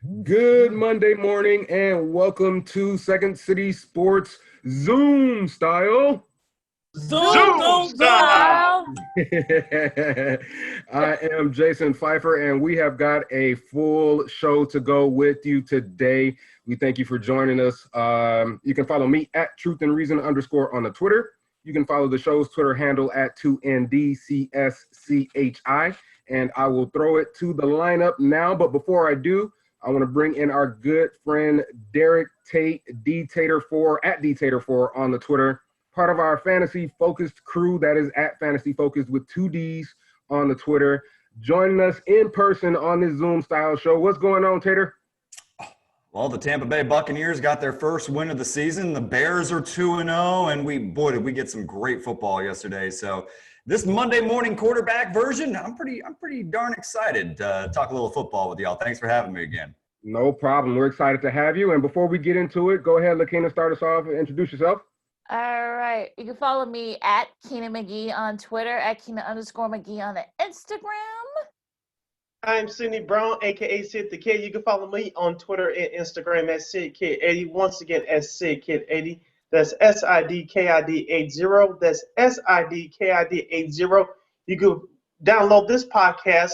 Good Monday morning and welcome to Second City Sports Zoom style. Zoom style. I am Jason Pfeiffer and we have got a full show to go with you today. We thank you for joining us. You can follow me at Truth and Reason _ on the Twitter. You can follow the show's Twitter handle at 2NDCSCHI. And I will throw it to the lineup now. But before I do, I want to bring in our good friend Derek Tate, Dtater4 at Dtater4 on the Twitter, part of our fantasy focused crew that is at fantasy focused with 2 Ds on the Twitter, joining us in person on this Zoom style show. What's going on, Tater? Well, the Tampa Bay Buccaneers got their first win of the season. The Bears are 2-0, and did we get some great football yesterday. So this Monday morning quarterback version, I'm pretty darn excited to talk a little football with y'all. Thanks for having me again. No problem. We're excited to have you. And before we get into it, go ahead, Lakina, start us off and introduce yourself. All right. You can follow me at Keena McGee on Twitter, at Keena_McGee on the Instagram. I'm Sidney Brown, a.k.a. Sid the Kid. You can follow me on Twitter and Instagram at SidKid80. Once again, at SidKid80. That's SIDKID80. That's SIDKID80. You can download this podcast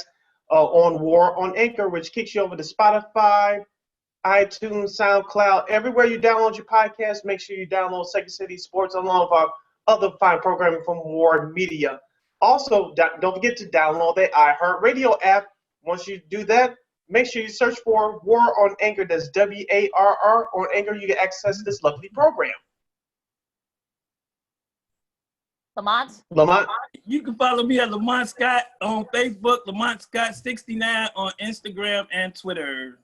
on War on Anchor, which kicks you over to Spotify, iTunes, SoundCloud. Everywhere you download your podcast, make sure you download Second City Sports along with our other fine programming from War Media. Also, don't forget to download the iHeartRadio app. Once you do that, make sure you search for War on Anchor. That's WARR on Anchor. You can access this lovely program. Lamont? You can follow me at Lamont Scott on Facebook, Lamont Scott 69 on Instagram and Twitter.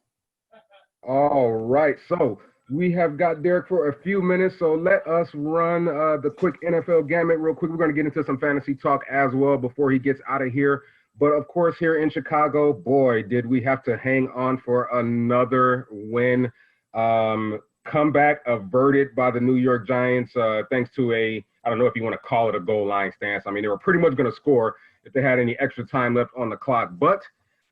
All right. So we have got Derek for a few minutes. So let us run the quick NFL gamut real quick. We're going to get into some fantasy talk as well before he gets out of here. But, of course, here in Chicago, boy, did we have to hang on for another win. Comeback averted by the New York Giants thanks to I don't know if you want to call it a goal line stance. I mean, they were pretty much going to score if they had any extra time left on the clock. But,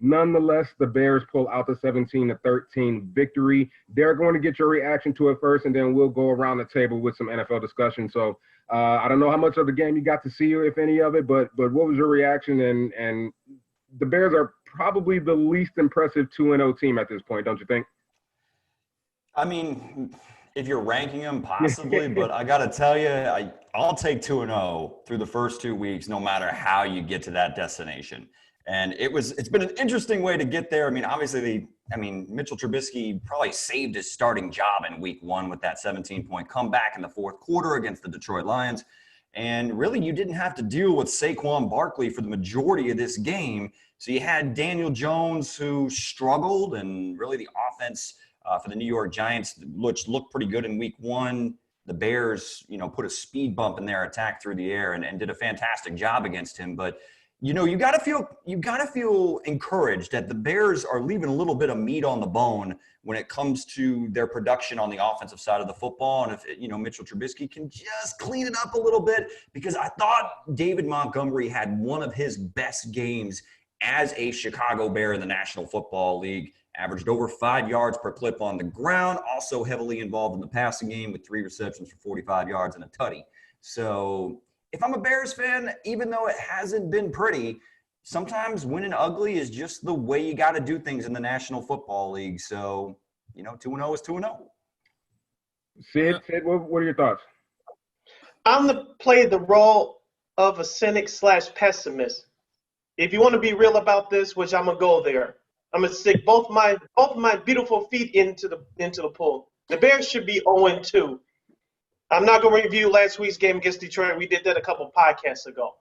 nonetheless, the Bears pull out the 17-13 victory. They're going to get your reaction to it first, and then we'll go around the table with some NFL discussion. So, I don't know how much of the game you got to see, if any of it, but what was your reaction? And the Bears are probably the least impressive 2-0 team at this point, don't you think? I mean, if you're ranking them, possibly, but I got to tell you, I'll take 2-0 through the first 2 weeks, no matter how you get to that destination. And it's been an interesting way to get there. I mean, obviously, Mitchell Trubisky probably saved his starting job in week 1 with that 17-point comeback in the fourth quarter against the Detroit Lions. And really, you didn't have to deal with Saquon Barkley for the majority of this game. So you had Daniel Jones, who struggled, and really the offense for the New York Giants, which looked pretty good in week 1. The Bears, put a speed bump in their attack through the air and did a fantastic job against him. But you gotta feel encouraged that the Bears are leaving a little bit of meat on the bone when it comes to their production on the offensive side of the football. And if Mitchell Trubisky can just clean it up a little bit, because I thought David Montgomery had one of his best games as a Chicago Bear in the National Football League. Averaged over 5 yards per clip on the ground, also heavily involved in the passing game with 3 receptions for 45 yards and a tutty. So if I'm a Bears fan, even though it hasn't been pretty, sometimes winning ugly is just the way you got to do things in the National Football League. So, 2-0 is 2-0. Sid, what are your thoughts? I'm going to play the role of a cynic/pessimist. If you want to be real about this, which I'm going to go there, I'm going to stick both my beautiful feet into the pool. The Bears should be 0-2. I'm not going to review last week's game against Detroit. We did that a couple podcasts ago.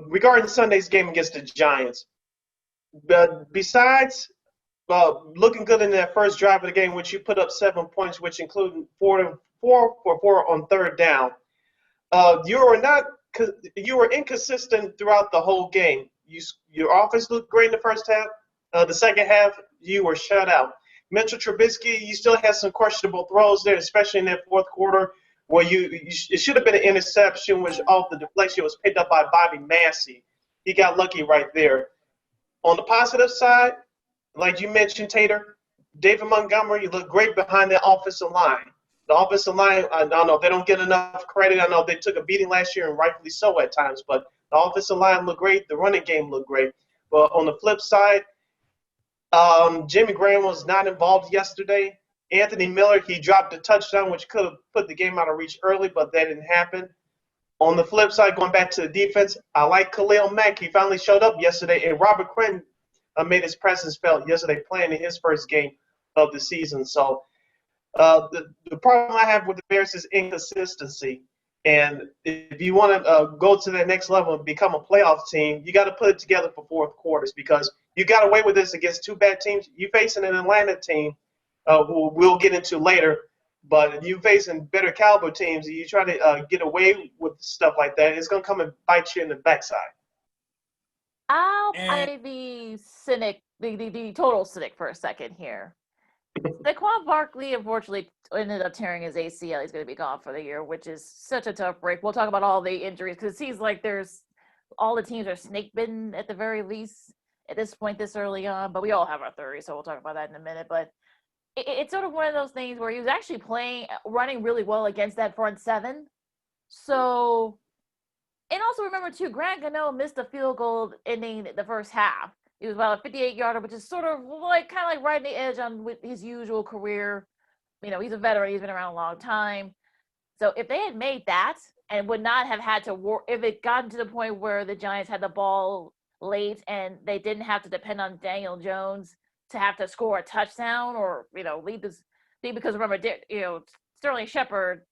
Regarding Sunday's game against the Giants, but besides looking good in that first drive of the game, which you put up 7 points, which included 4 for 4 on third down, you were inconsistent throughout the whole game. Your offense looked great in the first half. The second half, you were shut out. Mitchell Trubisky, you still had some questionable throws there, especially in that fourth quarter, where it should have been an interception, which off the deflection was picked up by Bobby Massey. He got lucky right there. On the positive side, like you mentioned, Tater, David Montgomery looked great behind the offensive line. The offensive line, I don't know, they don't get enough credit. I know they took a beating last year, and rightfully so at times, but the offensive line looked great. The running game looked great. But on the flip side, Jimmy Graham was not involved yesterday. Anthony Miller, he dropped a touchdown, which could have put the game out of reach early, but that didn't happen. On the flip side, going back to the defense, I like Khalil Mack. He finally showed up yesterday, and Robert Quinn made his presence felt yesterday playing in his first game of the season. So the problem I have with the Bears is inconsistency. And if you want to go to the next level and become a playoff team, you got to put it together for fourth quarters, because you got away with this against two bad teams. You're facing an Atlanta team who we'll get into later, but you facing better caliber teams, and you try to get away with stuff like that, it's going to come and bite you in the backside. I'll play the cynic, the total cynic for a second here. Saquon Barkley, unfortunately, ended up tearing his ACL. He's going to be gone for the year, which is such a tough break. We'll talk about all the injuries, because it seems like all the teams are snake bitten at the very least at this point this early on. But we all have our theories, so we'll talk about that in a minute. But it's sort of one of those things where he was actually running really well against that front seven. So, and also remember too, Grant Gano missed a field goal ending the first half. He was about a 58-yarder, which is sort of like kind of like right on the edge on with his usual career. You know, he's a veteran. He's been around a long time. So if they had made that and would not have had to if it gotten to the point where the Giants had the ball late and they didn't have to depend on Daniel Jones to have to score a touchdown or, lead this thing, because remember, Sterling Shepard,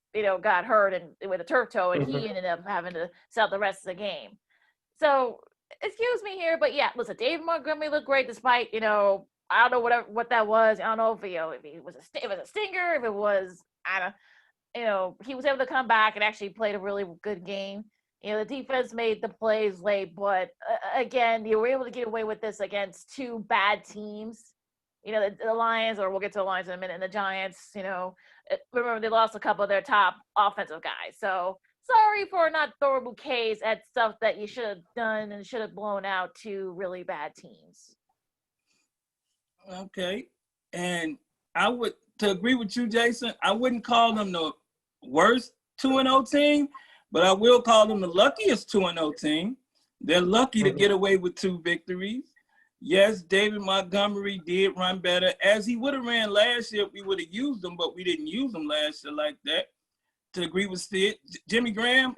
got hurt with a turf toe, and he ended up having to sell the rest of the game. So, excuse me here, but yeah, listen, David Montgomery looked great despite, I don't know what that was. I don't know if it was a stinger, if it was, he was able to come back and actually played a really good game. The defense made the plays late, but again, you were able to get away with this against two bad teams. The Lions, or we'll get to the Lions in a minute, and the Giants, remember they lost a couple of their top offensive guys. So sorry for not throwing bouquets at stuff that you should have done and should have blown out to really bad teams. Okay. And to agree with you, Jason, I wouldn't call them the worst 2-0 team, but I will call them the luckiest 2-0 team. They're lucky to get away with 2 victories. Yes, David Montgomery did run better. As he would have ran last year, we would have used him, but we didn't use him last year like that. To agree with Sid, Jimmy Graham,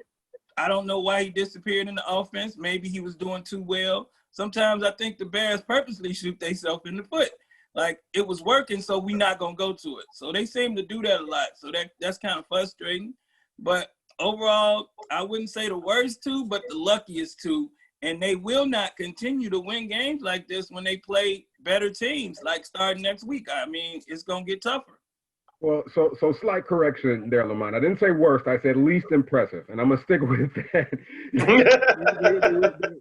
I don't know why he disappeared in the offense. Maybe he was doing too well. Sometimes I think the Bears purposely shoot themselves in the foot. Like, it was working, so we're not going to go to it. So they seem to do that a lot. So that's kind of frustrating. But overall, I wouldn't say the worst 2, but the luckiest 2. And they will not continue to win games like this when they play better teams, like starting next week. I mean, it's going to get tougher. Well, so slight correction there, Lamont. I didn't say worst. I said least impressive, and I'm gonna stick with that.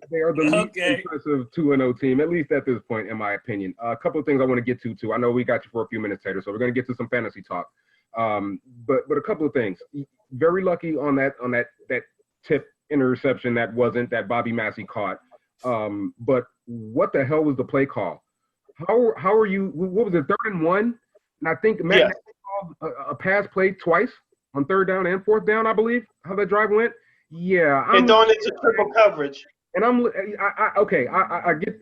they are the least impressive 2-0 team, at least at this point, in my opinion. A couple of things I want to get to too. I know we got you for a few minutes later, so we're gonna get to some fantasy talk. But a couple of things. Very lucky on that tip interception that Bobby Massey caught. But what the hell was the play call? How are you? What was it? 3rd and 1? And I think Matt called a pass play twice on 3rd down and 4th down, I believe, how that drive went. Yeah. And throwing into triple coverage. And I get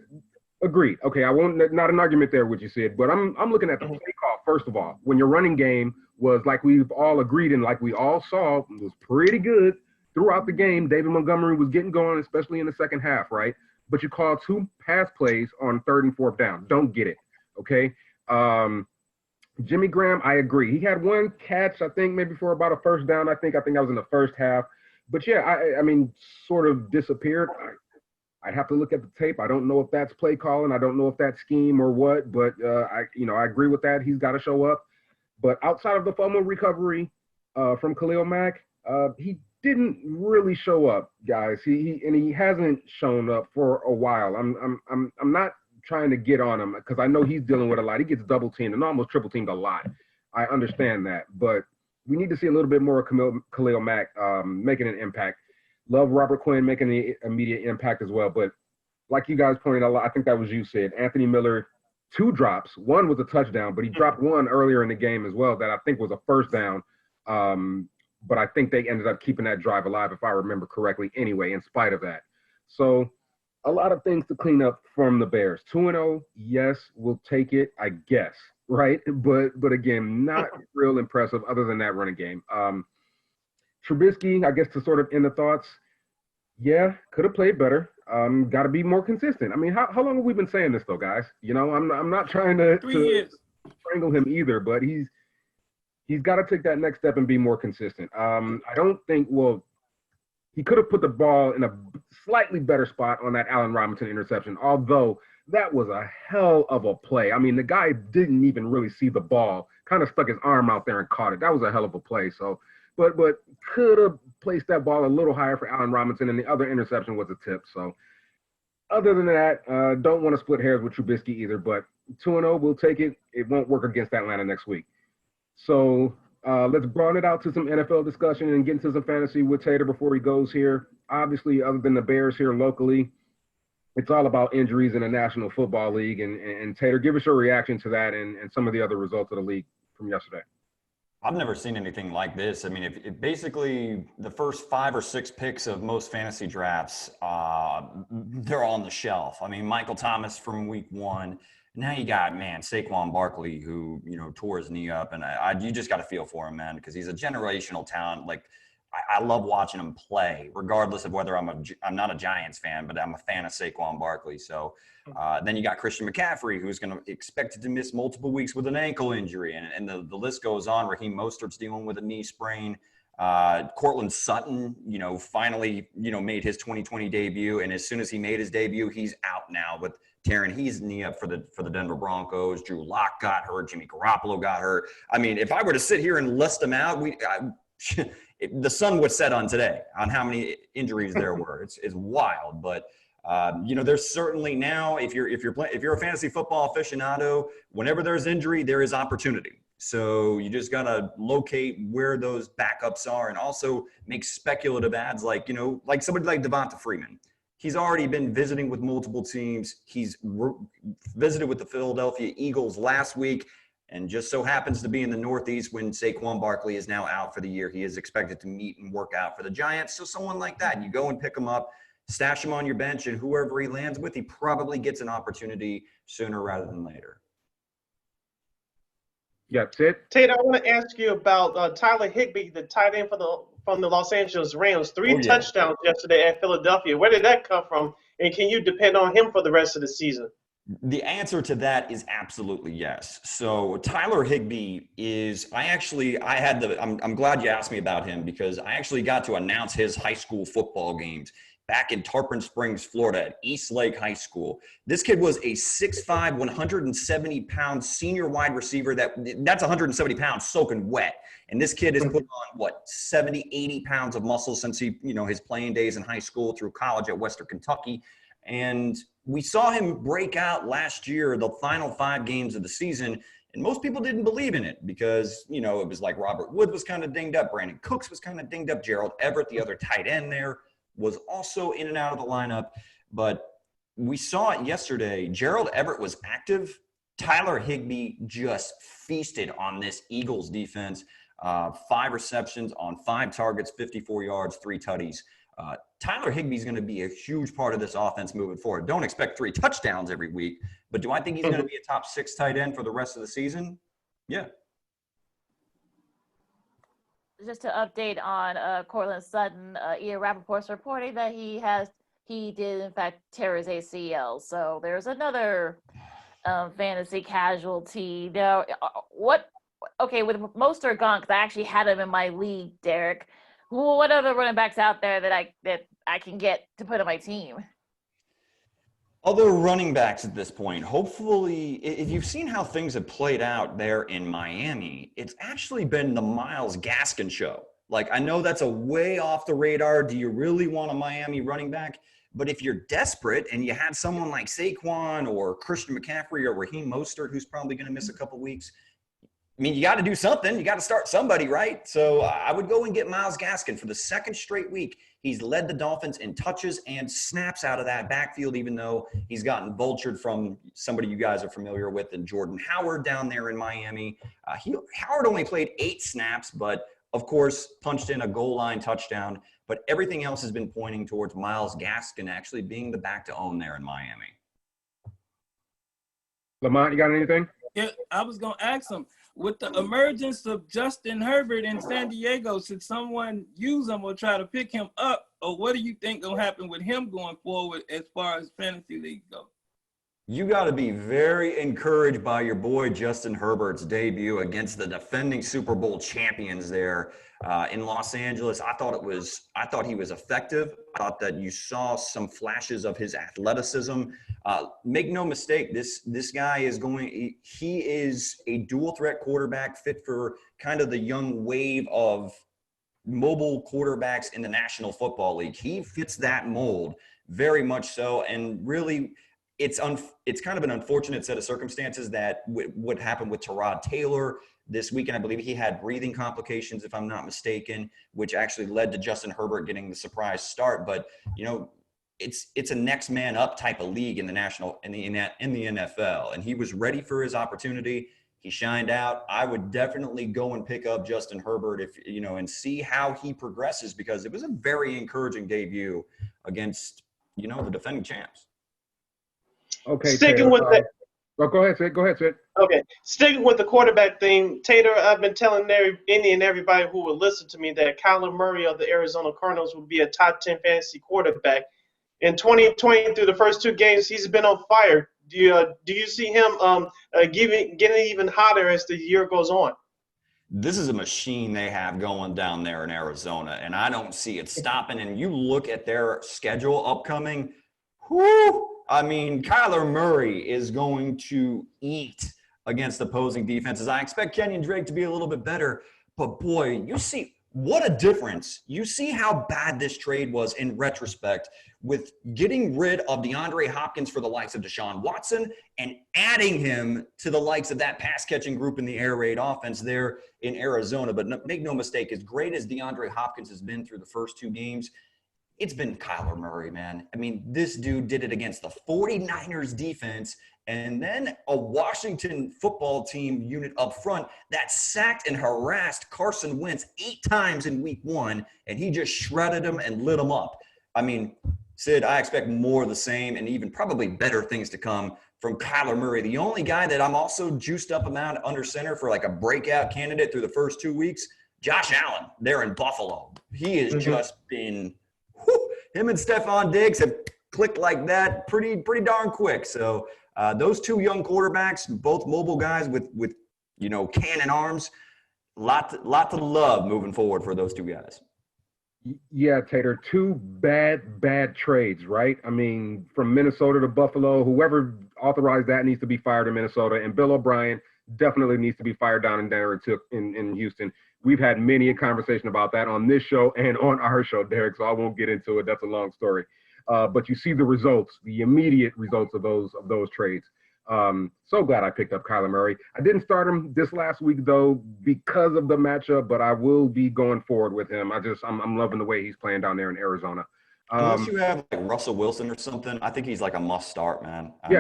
agreed. Okay, I won't, not an argument there, what you said, but I'm looking at the play call, first of all. When your running game was, like we've all agreed and like we all saw, was pretty good throughout the game. David Montgomery was getting going, especially in the second half, right? But you call 2 pass plays on 3rd and 4th down. Don't get it, okay? Jimmy Graham, I agree. He had 1 catch, I think, maybe for about a 1st down. I think that was in the first half. But yeah, I mean, sort of disappeared. I'd have to look at the tape. I don't know if that's play calling. I don't know if that's scheme or what. But I agree with that. He's got to show up. But outside of the fumble recovery from Khalil Mack, he didn't really show up, guys. He hasn't shown up for a while. I'm not trying to get on him because I know he's dealing with a lot. He gets double teamed and almost triple teamed a lot. I understand that, but we need to see a little bit more of Khalil Mack making an impact. Love Robert Quinn making the immediate impact as well. But like you guys pointed out, I think that was you said, Anthony Miller 2 drops. One was a touchdown, but he dropped one earlier in the game as well that I think was a first down. But I think they ended up keeping that drive alive, if I remember correctly, anyway, in spite of that. So a lot of things to clean up from the Bears. 2-0, yes, we'll take it, I guess, right? But again, not real impressive other than that running game. Trubisky, I guess to sort of end the thoughts, yeah, could have played better. Got to be more consistent. I mean, how long have we been saying this though, guys? You know, I'm not trying to 3 years. strangle him either, but he's got to take that next step and be more consistent. I don't think, well, he could have put the ball in a slightly better spot on that Allen Robinson interception, although that was a hell of a play. I mean, the guy didn't even really see the ball, kind of stuck his arm out there and caught it. That was a hell of a play. So, but could have placed that ball a little higher for Allen Robinson, and the other interception was a tip. So other than that, don't want to split hairs with Trubisky either, but 2-0, we'll take it. It won't work against Atlanta next week. So let's broaden it out to some NFL discussion and get into some fantasy with Tate before he goes here. Obviously, other than the Bears here locally, it's all about injuries in the National Football League. And Tate, give us your reaction to that and some of the other results of the league from yesterday. I've never seen anything like this. I mean, if basically the first 5 or 6 picks of most fantasy drafts, they're on the shelf. I mean, Michael Thomas from week 1. Now you got, man, Saquon Barkley, who, you know, tore his knee up. And you just got to feel for him, man, because he's a generational talent. Like, I love watching him play, regardless of whether I'm not a Giants fan, but I'm a fan of Saquon Barkley. So then you got Christian McCaffrey, who's going to expected to miss multiple weeks with an ankle injury. And the list goes on. Raheem Mostert's dealing with a knee sprain. Cortland Sutton, you know, finally, you know, made his 2020 debut. And as soon as he made his debut, he's out now with tearing his knee up for the Denver Broncos. Drew Lock got hurt. Jimmy Garoppolo got hurt. I mean, if I were to sit here and list them out, the sun would set on today on how many injuries there were. It's wild, but you know, there's certainly now, if you're a fantasy football aficionado, whenever there's injury, there is opportunity. So you just got to locate where those backups are and also make speculative ads like, you know, like somebody like Devonta Freeman. He's already been visiting with multiple teams. He's visited with the Philadelphia Eagles last week and just so happens to be in the Northeast when Saquon Barkley is now out for the year. He is expected to meet and work out for the Giants. So someone like that, you go and pick him up, stash him on your bench, and whoever he lands with, he probably gets an opportunity sooner rather than later. Yeah, Tate, I want to ask you about Tyler Higbee, the tight end from the Los Angeles Rams. 3 touchdowns yesterday at Philadelphia. Where did that come from? And can you depend on him for the rest of the season? The answer to that is absolutely yes. So Tyler Higbee is, I'm glad you asked me about him because I actually got to announce his high school football games back in Tarpon Springs, Florida at East Lake High School. This kid was a 6'5", 170-pound senior wide receiver. That's 170 pounds soaking wet. And this kid has put on, 70, 80 pounds of muscle since his playing days in high school through college at Western Kentucky. And we saw him break out last year, the final 5 games of the season, and most people didn't believe in it because, it was like Robert Wood was kind of dinged up, Brandon Cooks was kind of dinged up, Gerald Everett, the other tight end there, was also in and out of the lineup. But we saw it yesterday. Gerald Everett was active. Tyler Higbee just feasted on this Eagles defense. 5 receptions on 5 targets, 54 yards, 3 tutties. Tyler Higbee is going to be a huge part of this offense moving forward. Don't expect 3 touchdowns every week, but do I think he's going to be a top 6 tight end for the rest of the season? Yeah. Just to update on Cortland Sutton, Ian Rappaport's reporting that he did in fact tear his ACL. So there's another fantasy casualty. Now, with Mostert gone, because I actually had him in my league, Derek. What other running backs out there that I can get to put on my team? Other running backs at this point, hopefully, if you've seen how things have played out there in Miami, it's actually been the Myles Gaskin show. Like, I know that's a way off the radar. Do you really want a Miami running back? But if you're desperate and you have someone like Saquon or Christian McCaffrey or Raheem Mostert, who's probably going to miss a couple weeks, I mean, you got to do something. You got to start somebody, right? So I would go and get Myles Gaskin for the second straight week. He's led the Dolphins in touches and snaps out of that backfield, even though he's gotten vultured from somebody you guys are familiar with, and Jordan Howard down there in Miami. Howard only played 8 snaps, but of course punched in a goal line touchdown. But everything else has been pointing towards Myles Gaskin actually being the back to own there in Miami. Lamont, you got anything? Yeah, I was going to ask him, with the emergence of Justin Herbert in San Diego, should someone use him or try to pick him up? Or what do you think will happen with him going forward as far as fantasy league goes? You got to be very encouraged by your boy Justin Herbert's debut against the defending Super Bowl champions there in Los Angeles. I thought he was effective. I thought that you saw some flashes of his athleticism. Make no mistake, this guy is he is a dual threat quarterback fit for kind of the young wave of mobile quarterbacks in the National Football League. He fits that mold very much so, and really it's kind of an unfortunate set of circumstances that what happened with Tyrod Taylor this weekend. I believe he had breathing complications, if I'm not mistaken, which actually led to Justin Herbert getting the surprise start. But, you know, it's a next man up type of league in the NFL, and he was ready for his opportunity. He shined out. I would definitely go and pick up Justin Herbert and see how he progresses, because it was a very encouraging debut against, the defending champs. Okay. Sticking with that. Oh, go ahead, Sid. Okay. Sticking with the quarterback thing, Tater, I've been telling any and everybody who will listen to me that Kyler Murray of the Arizona Cardinals would be a top 10 fantasy quarterback. In 2020, through the first 2 games, he's been on fire. Do you see him getting even hotter as the year goes on? This is a machine they have going down there in Arizona, and I don't see it stopping. And you look at their schedule upcoming, whoo! I mean, Kyler Murray is going to eat against opposing defenses. I expect Kenyon Drake to be a little bit better, but boy, you see what a difference. You see how bad this trade was in retrospect, with getting rid of DeAndre Hopkins for the likes of Deshaun Watson and adding him to the likes of that pass-catching group in the air raid offense there in Arizona. But make no mistake, as great as DeAndre Hopkins has been through the first 2 games, it's been Kyler Murray, man. I mean, this dude did it against the 49ers defense and then a Washington football team unit up front that sacked and harassed Carson Wentz 8 times in week 1, and he just shredded him and lit him up. I mean, Sid, I expect more of the same and even probably better things to come from Kyler Murray. The only guy that I'm also juiced up about under center for like a breakout candidate through the first 2 weeks, Josh Allen there in Buffalo. He has just been – him and Stephon Diggs have clicked like that pretty darn quick. So those 2 young quarterbacks, both mobile guys with cannon arms, lot to love moving forward for those 2 guys. Yeah, Tater, 2 bad trades, right? I mean, from Minnesota to Buffalo, whoever authorized that needs to be fired in Minnesota, and Bill O'Brien definitely needs to be fired down in Houston. We've had many a conversation about that on this show and on our show, Derek, so I won't get into it. That's a long story. But you see the results, the immediate results of those trades. So glad I picked up Kyler Murray. I didn't start him this last week, though, because of the matchup, but I will be going forward with him. I'm loving the way he's playing down there in Arizona. Unless you have like Russell Wilson or something, I think he's like a must start, man. I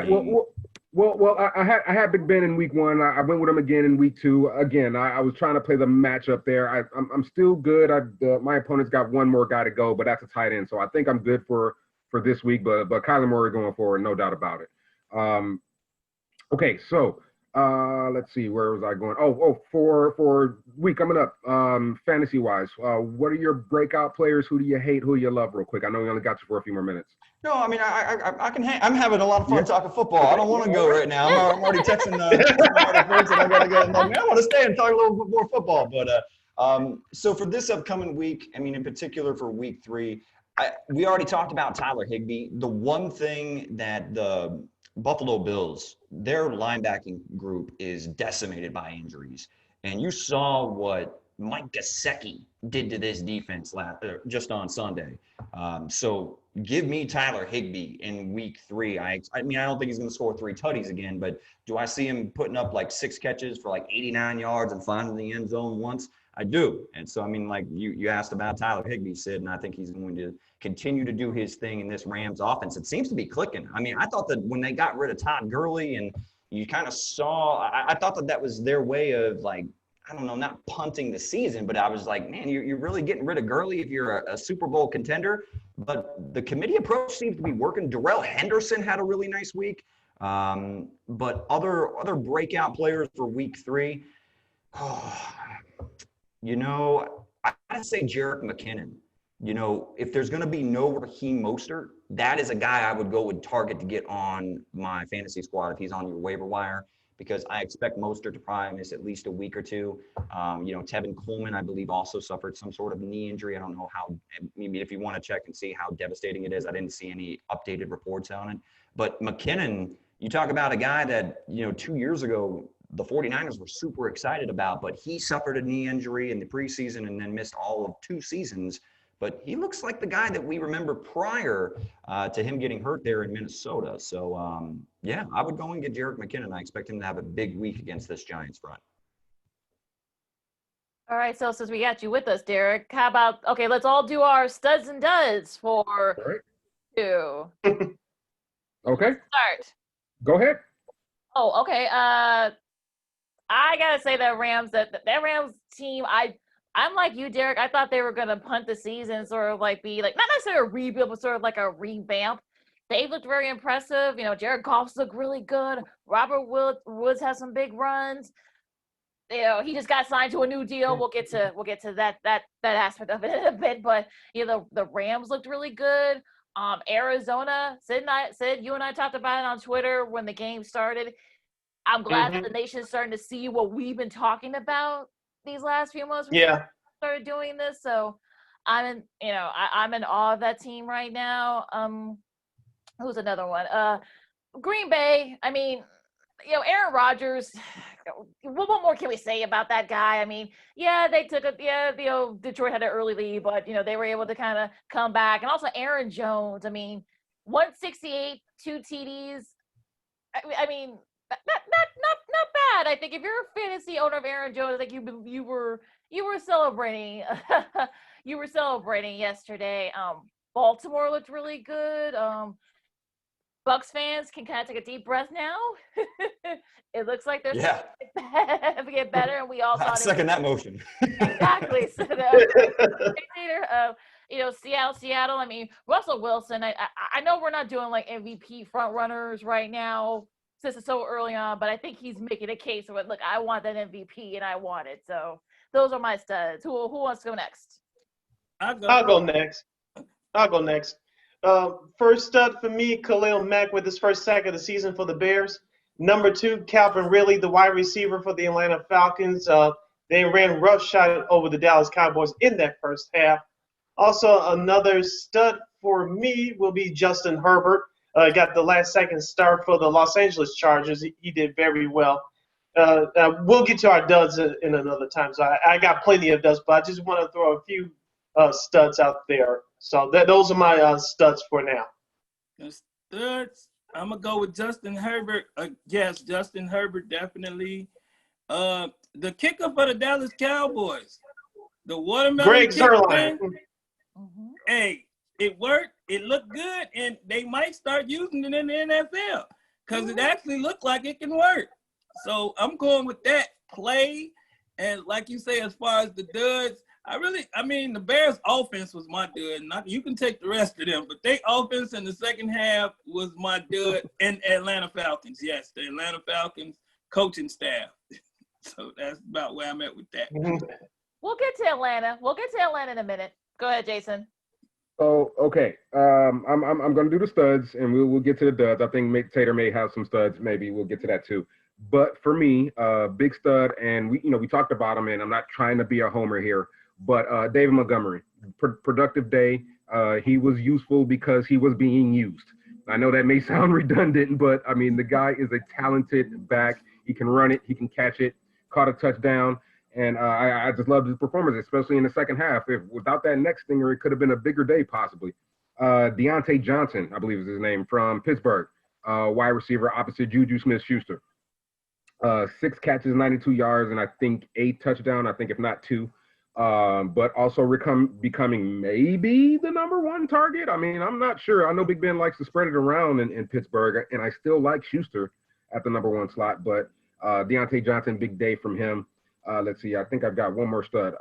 had Big Ben in week 1. I went with him again in week 2. Again, I was trying to play the matchup there. I'm still good. My opponent's got 1 more guy to go, but that's a tight end, so I think I'm good for this week. But Kyler Murray going forward, no doubt about it. Okay, so let's see, where was I going? For week coming up, fantasy wise, what are your breakout players? Who do you hate? Who do you love? Real quick, I know we only got you for a few more minutes. No, I mean, I can hang. I'm having a lot of fun talking football. I don't want to go right now. I'm already texting the folks that I got to go. I want to stay and talk a little bit more football. But so for this upcoming week, I mean, in particular for week 3, we already talked about Tyler Higbee. The one thing that the Buffalo Bills, their linebacking group is decimated by injuries. And you saw what Mike Gesicki did to this defense just on Sunday. So give me Tyler Higbee in week 3. I mean, I don't think he's going to score 3 tutties again, but do I see him putting up like 6 catches for like 89 yards and finding the end zone once? I do. And so, I mean, like you asked about Tyler Higbee, Sid, and I think he's going to continue to do his thing in this Rams offense. It seems to be clicking. I mean, I thought that when they got rid of Todd Gurley and you kind of saw, I thought that was their way of like, I don't know, not punting the season, but I was like, man, you're really getting rid of Gurley if you're a Super Bowl contender. But the committee approach seems to be working. Darrell Henderson had a really nice week. But other breakout players for week 3, you know, I'd say Jerick McKinnon. You know, if there's going to be no Raheem Mostert, that is a guy I would go with target to get on my fantasy squad if he's on your waiver wire, because I expect Mostert to probably miss at least a week or 2. You know, Tevin Coleman, I believe, also suffered some sort of knee injury. I don't know how, maybe if you want to check and see how devastating it is. I didn't see any updated reports on it. But McKinnon, you talk about a guy that, you know, 2 years ago, the 49ers were super excited about, but he suffered a knee injury in the preseason and then missed all of 2 seasons. But he looks like the guy that we remember prior to him getting hurt there in Minnesota. So, yeah, I would go and get Jerick McKinnon. I expect him to have a big week against this Giants front. All right, so since we got you with us, Derek, how about, okay, let's all do our studs and duds for you. Okay. Start. Go ahead. Oh, okay. I gotta say that that Rams team, I'm like you, Derek. I thought they were gonna punt the season, sort of like be like not necessarily a rebuild, but sort of like a revamp. They looked very impressive. You know, Jared Goff's looked really good. Robert Woods has some big runs. You know, he just got signed to a new deal. We'll get to that aspect of it in a bit. But you know, the Rams looked really good. Arizona, Sid, you and I talked about it on Twitter when the game started. I'm glad that the nation's starting to see what we've been talking about these last few months. Yeah. Started doing this, so I'm in awe of that team right now. Who's another one? Green Bay. I mean, you know, Aaron Rodgers. What more can we say about that guy? I mean, yeah, Detroit had an early lead, but you know, they were able to kind of come back. And also Aaron Jones. I mean, 168, 2 TDs. I mean, not bad. I think if you're a fantasy owner of Aaron Jones, I think you were celebrating. You were celebrating yesterday. Baltimore looked really good. Bucks fans can kind of take a deep breath now. It looks like they're starting to get better, and we all thought. Second that motion. Exactly. So you know, Seattle. I mean, Russell Wilson. I know we're not doing like MVP front runners right now since it's so early on, but I think he's making a case of it. Look, I want that MVP, and I want it. So those are my studs. Who wants to go next? I'll go next. First stud for me, Khalil Mack with his first sack of the season for the Bears. Number 2, Calvin Ridley, the wide receiver for the Atlanta Falcons. They ran roughshod over the Dallas Cowboys in that first half. Also, another stud for me will be Justin Herbert. Got the last second start for the Los Angeles Chargers. He did very well. We'll get to our duds in another time. So I got plenty of duds, but I just want to throw a few studs out there. So those are my studs for now. The studs, I'm going to go with Justin Herbert. Yes, Justin Herbert, definitely. The kicker for the Dallas Cowboys, the watermelon. Greg Zuerlein. Hey, it worked. It looked good, and they might start using it in the NFL because it actually looked like it can work. So I'm going with that play. And like you say, as far as the duds, I mean, the Bears' offense was my dud. You can take the rest of them, but their offense in the second half was my dud. And Atlanta Falcons, yes, the Atlanta Falcons coaching staff. So that's about where I'm at with that. We'll get to Atlanta. We'll get to Atlanta in a minute. Go ahead, Jason. So okay, I'm gonna do the studs, and we'll get to the duds. I think Tater may have some studs. Maybe we'll get to that too. But for me, big stud, and we talked about him, and I'm not trying to be a homer here, but David Montgomery, productive day. He was useful because he was being used. I know that may sound redundant, but I mean the guy is a talented back. He can run it, he can catch it. Caught a touchdown. And I just loved his performance, especially in the second half. Without that neck stinger, it could have been a bigger day possibly. Deontay Johnson, I believe is his name, from Pittsburgh, wide receiver opposite Juju Smith-Schuster. 6 catches, 92 yards, and I think 8 touchdowns. I think if not 2. But also becoming maybe the number 1 target. I mean, I'm not sure. I know Big Ben likes to spread it around in Pittsburgh, and I still like Schuster at the number 1 slot. But Deontay Johnson, big day from him. Let's see. I think I've got one more stud.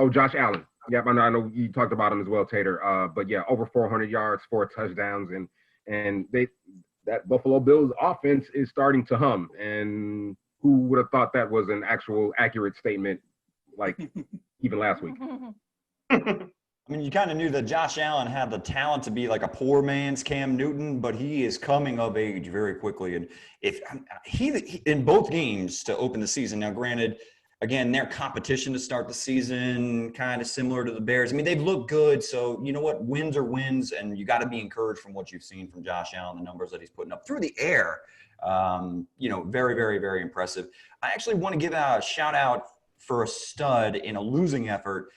Josh Allen. Yep, I know you talked about him as well, Tater. But yeah, over 400 yards, 4 touchdowns, and that Buffalo Bills offense is starting to hum. And who would have thought that was an actual accurate statement, like even last week? I mean, you kind of knew that Josh Allen had the talent to be like a poor man's Cam Newton, but he is coming of age very quickly. And if he in both games to open the season, now granted, again, their competition to start the season kind of similar to the Bears. I mean, they've looked good, so you know what? Wins are wins, and you got to be encouraged from what you've seen from Josh Allen, the numbers that he's putting up through the air. Very, very, very impressive. I actually want to give a shout out for a stud in a losing effort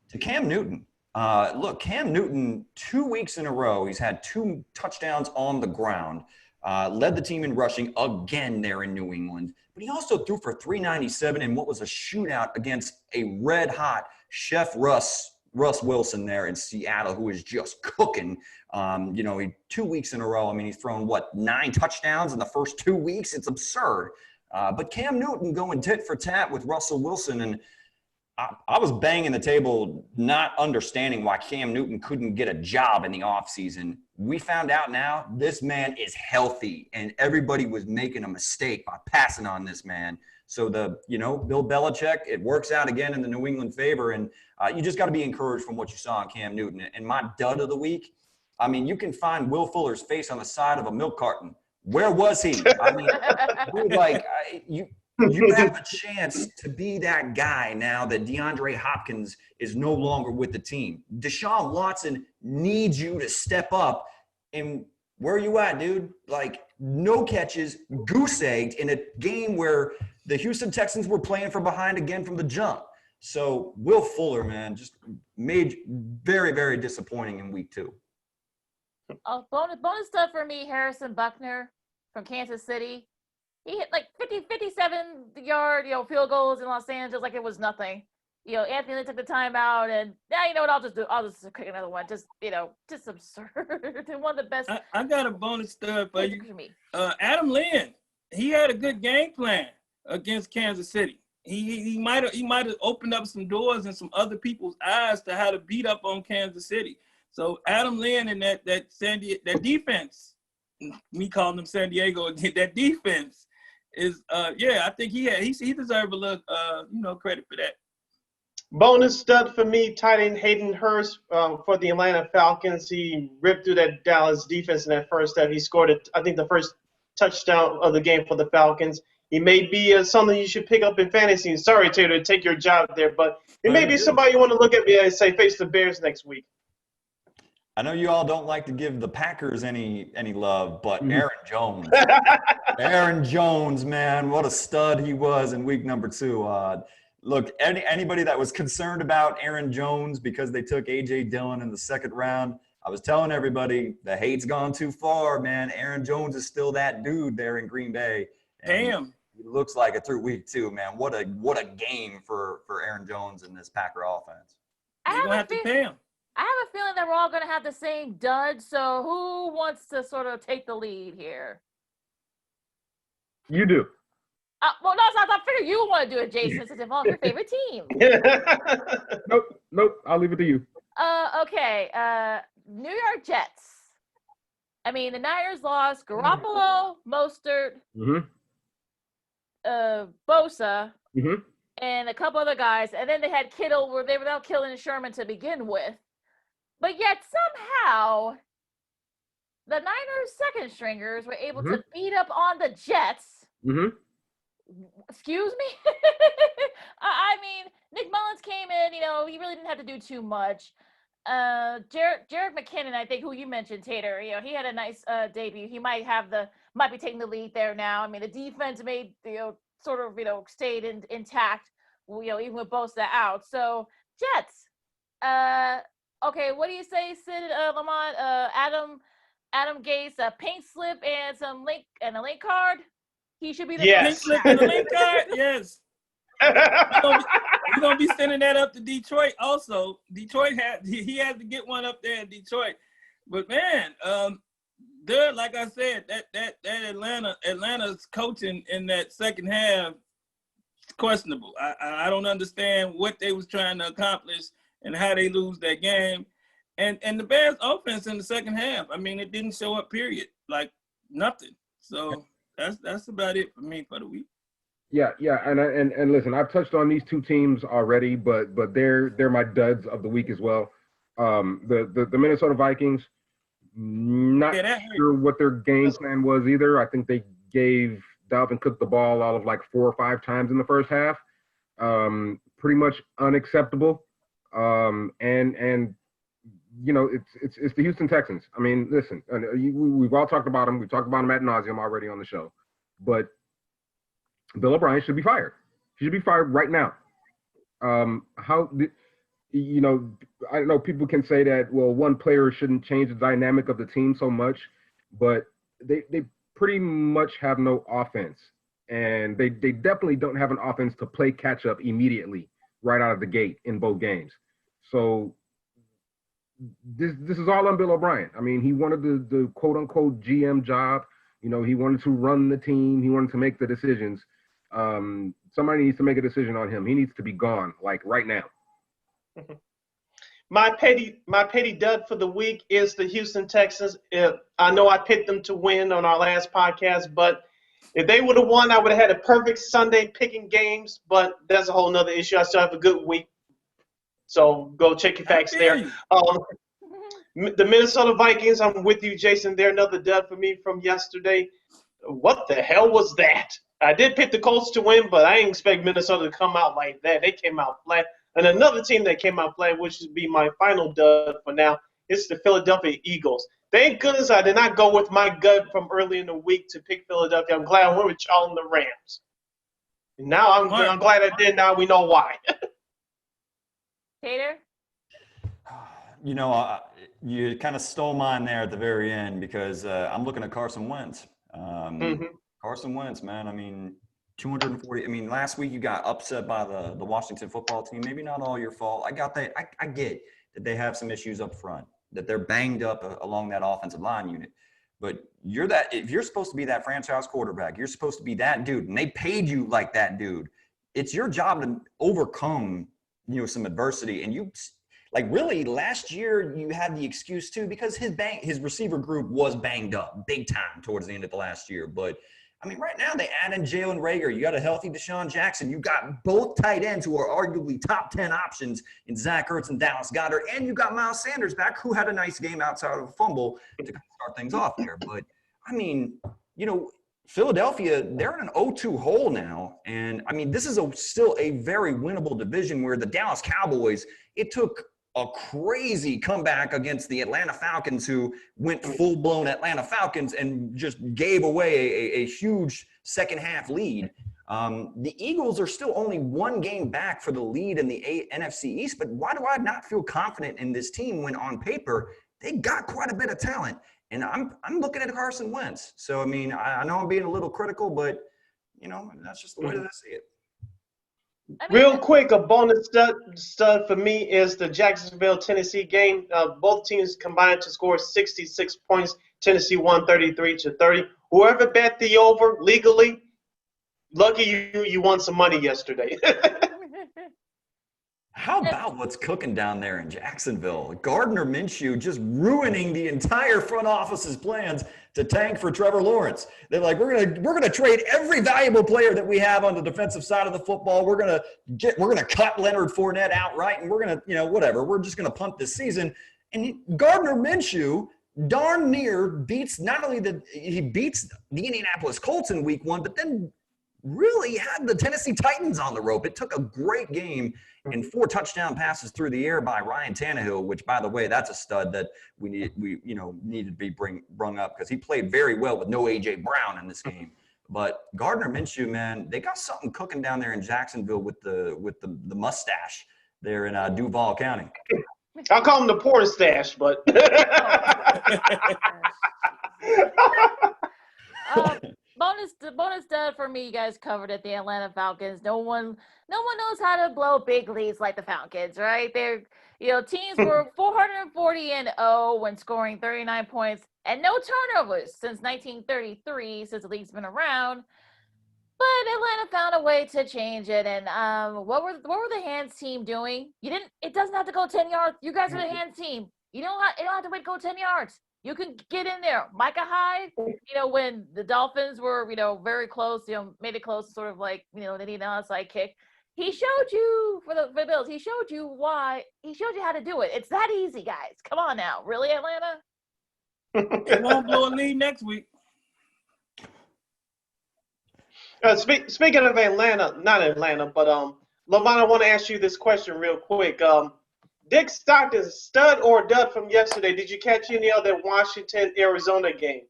to Cam Newton. Look, Cam Newton, 2 weeks in a row, he's had 2 touchdowns on the ground, led the team in rushing again there in New England. But he also threw for 397 in what was a shootout against a red-hot Chef Russ Wilson there in Seattle, who is just cooking. 2 weeks in a row. I mean, he's thrown, 9 touchdowns in the first 2 weeks? It's absurd. But Cam Newton going tit for tat with Russell Wilson, and I was banging the table not understanding why Cam Newton couldn't get a job in the offseason. We found out now this man is healthy, and everybody was making a mistake by passing on this man. So Bill Belichick, it works out again in the New England favor, and you just got to be encouraged from what you saw in Cam Newton. And my dud of the week, I mean, you can find Will Fuller's face on the side of a milk carton. Where was he? I mean, dude, you have a chance to be that guy now that DeAndre Hopkins is no longer with the team. Deshaun Watson needs you to step up. And where are you at, dude? Like, no catches, goose-egged in a game where the Houston Texans were playing from behind again from the jump. So Will Fuller, man, just made very, very disappointing in week 2. Bonus stuff for me, Harrison Buckner from Kansas City. He hit like 57-yard, field goals in Los Angeles like it was nothing. Anthony Lynn took the timeout, and you know what? I'll just kick another one. Just absurd. And one of the best. I got a bonus stuff for you. For me. Adam Lynn, he had a good game plan against Kansas City. He might have opened up some doors and some other people's eyes to how to beat up on Kansas City. So Adam Lynn and that defense, me calling them San Diego again, that defense is I think he deserves a little credit for that. Bonus stud for me, tight end Hayden Hurst for the Atlanta Falcons. He ripped through that Dallas defense in that first step. He scored I think the first touchdown of the game for the Falcons. He may be something you should pick up in fantasy. Sorry, Taylor, to take your job there, but he may be somebody you want to look at me and say face the Bears next week. I know you all don't like to give the Packers any love, but Aaron Jones. Aaron Jones, man, what a stud he was in week number 2. Look, anybody that was concerned about Aaron Jones because they took A.J. Dillon in the second round, I was telling everybody the hate's gone too far, man. Aaron Jones is still that dude there in Green Bay. Damn. He looks like it through week 2, man. What a game for Aaron Jones in this Packer offense. You're going to have to pay him. I have a feeling that we're all going to have the same dud. So who wants to sort of take the lead here? You do. Well, no, I figured you want to do it, Jason, since it involves your favorite team. Nope. I'll leave it to you. Okay. New York Jets. I mean, the Niners lost Garoppolo, Mostert, Bosa, and a couple other guys. And then they had Kittle, where they were without Kittle and Sherman to begin with. But yet somehow the Niners second stringers were able to beat up on the Jets. Excuse me? I mean, Nick Mullins came in, he really didn't have to do too much. Jared McKinnon, I think, who you mentioned, Tater, he had a nice debut. He might be taking the lead there now. I mean, the defense made, sort of, stayed intact, even with Bosa out. So, Jets, Okay, what do you say, Sid Lamont? Adam Gates, a pink slip and a link card. He should be the Yes. Pink slip and a link card? Yes. We're gonna be sending that up to Detroit also. Detroit he had to get one up there in Detroit. But man, there, like I said, that Atlanta's coaching in that second half is questionable. I don't understand what they was trying to accomplish and how they lose that game. And the Bears offense in the second half, I mean, it didn't show up, period. Like nothing. So that's about it for me for the week. Yeah, and listen, I've touched on these two teams already, but they're my duds of the week as well. The Minnesota Vikings, not sure what their game plan was either. I think they gave Dalvin Cook the ball all of like 4 or 5 times in the first half. Pretty much unacceptable. And you know, it's the Houston Texans. I mean, listen, we've all talked about them. We've talked about them ad nauseum already on the show, but Bill O'Brien should be fired. He should be fired right now. You know, I know people can say that, well, one player shouldn't change the dynamic of the team so much, but they pretty much have no offense. And they definitely don't have an offense to play catch up immediately right out of the gate in both games. So this is all on Bill O'Brien. I mean, he wanted the quote unquote GM job. You know, he wanted to run the team. He wanted to make the decisions. Somebody needs to make a decision on him. He needs to be gone, like right now. My petty dud for the week is the Houston Texans. I know I picked them to win on our last podcast, but if they would have won, I would have had a perfect Sunday picking games. But that's a whole nother issue. I still have a good week, so go check your facts there. The Minnesota Vikings, I'm with you, Jason. They're another dud for me from yesterday. What the hell was that? I did pick the Colts to win, but I didn't expect Minnesota to come out like that. They came out flat. And another team that came out flat, which would be my final dud for now, is the Philadelphia Eagles. Thank goodness I did not go with my gut from early in the week to pick Philadelphia. I'm glad I went with y'all and the Rams. And now I'm glad I did. Now we know why. Tater? You know, you kind of stole mine there at the very end because I'm looking at Carson Wentz. Carson Wentz, man, I mean, 240. I mean, last week you got upset by the Washington football team. Maybe not all your fault. I got that. I get that they have some issues up front, that they're banged up along that offensive line unit. But if you're supposed to be that franchise quarterback, you're supposed to be that dude, and they paid you like that dude. It's your job to overcome, you know, some adversity. And you, like, really, last year you had the excuse too because his receiver group was banged up big time towards the end of the last year. But I mean, right now they add in Jalen Reagor. You got a healthy Deshaun Jackson. You got both tight ends who are arguably top 10 options in Zach Ertz and Dallas Goedert. And you got Miles Sanders back, who had a nice game outside of a fumble to start things off there. But, I mean, you know, Philadelphia, they're in an 0-2 hole now. And, I mean, this is still a very winnable division where the Dallas Cowboys, it took a crazy comeback against the Atlanta Falcons, who went full-blown Atlanta Falcons and just gave away a huge second-half lead. The Eagles are still only 1 game back for the lead in the NFC East, but why do I not feel confident in this team when on paper they got quite a bit of talent? And I'm looking at Carson Wentz. So, I mean, I know I'm being a little critical, but, you know, that's just the way that I see it. Real quick, a bonus stud for me is the Jacksonville-Tennessee game. Both teams combined to score 66 points. Tennessee won 33-30. Whoever bet the over legally, lucky you won some money yesterday. How about what's cooking down there in Jacksonville? Gardner Minshew just ruining the entire front office's plans to tank for Trevor Lawrence. They're like, we're gonna trade every valuable player that we have on the defensive side of the football. We're gonna cut Leonard Fournette outright, and we're gonna, you know, whatever. We're just gonna punt this season. And Gardner Minshew darn near beats he beats the Indianapolis Colts in week 1, but then really had the Tennessee Titans on the rope. It took a great game and 4 touchdown passes through the air by Ryan Tannehill, which, by the way, that's a stud that we needed to be brung up because he played very well with no A.J. Brown in this game. But Gardner Minshew, man, they got something cooking down there in Jacksonville with the mustache there in Duval County. I'll call him the porn stash, but. Bonus dud for me. You guys covered it. The Atlanta Falcons. No one knows how to blow big leads like the Falcons, right? They're teams were 440-0 when scoring 39 points and no turnovers since 1933, since the league's been around. But Atlanta found a way to change it. And what were the hands team doing? It doesn't have to go 10 yards. You guys are the hands team. You don't have to wait to go 10 yards. You can get in there. Micah Hyde, when the Dolphins were, very close, made it close, sort of like, they need an onside kick. He showed you for the Bills. He showed you why. He showed you how to do it. It's that easy, guys. Come on now. Really, Atlanta? It won't blow a lead next week. Speaking of Atlanta, not Atlanta, but Lamont, I want to ask you this question real quick. Dick Stockton, stud or dud from yesterday? Did you catch any of that Washington-Arizona game?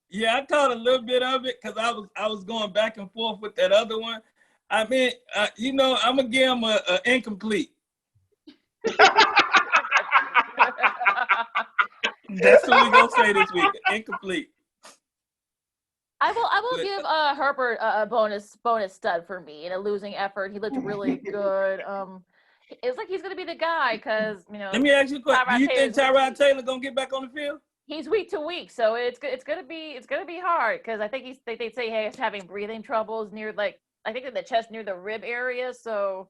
Yeah, I caught a little bit of it because I was going back and forth with that other one. I mean, I'm gonna give him a incomplete. That's what we gonna say this week. Incomplete. I will give Herbert a bonus stud for me in a losing effort. He looked really good. It's like he's gonna be the guy because Let me ask you a question. Do you think Tyrod Taylor gonna get back on the field? He's week to week, so it's gonna be hard because I think they say he's having breathing troubles near I think in the chest near the rib area, so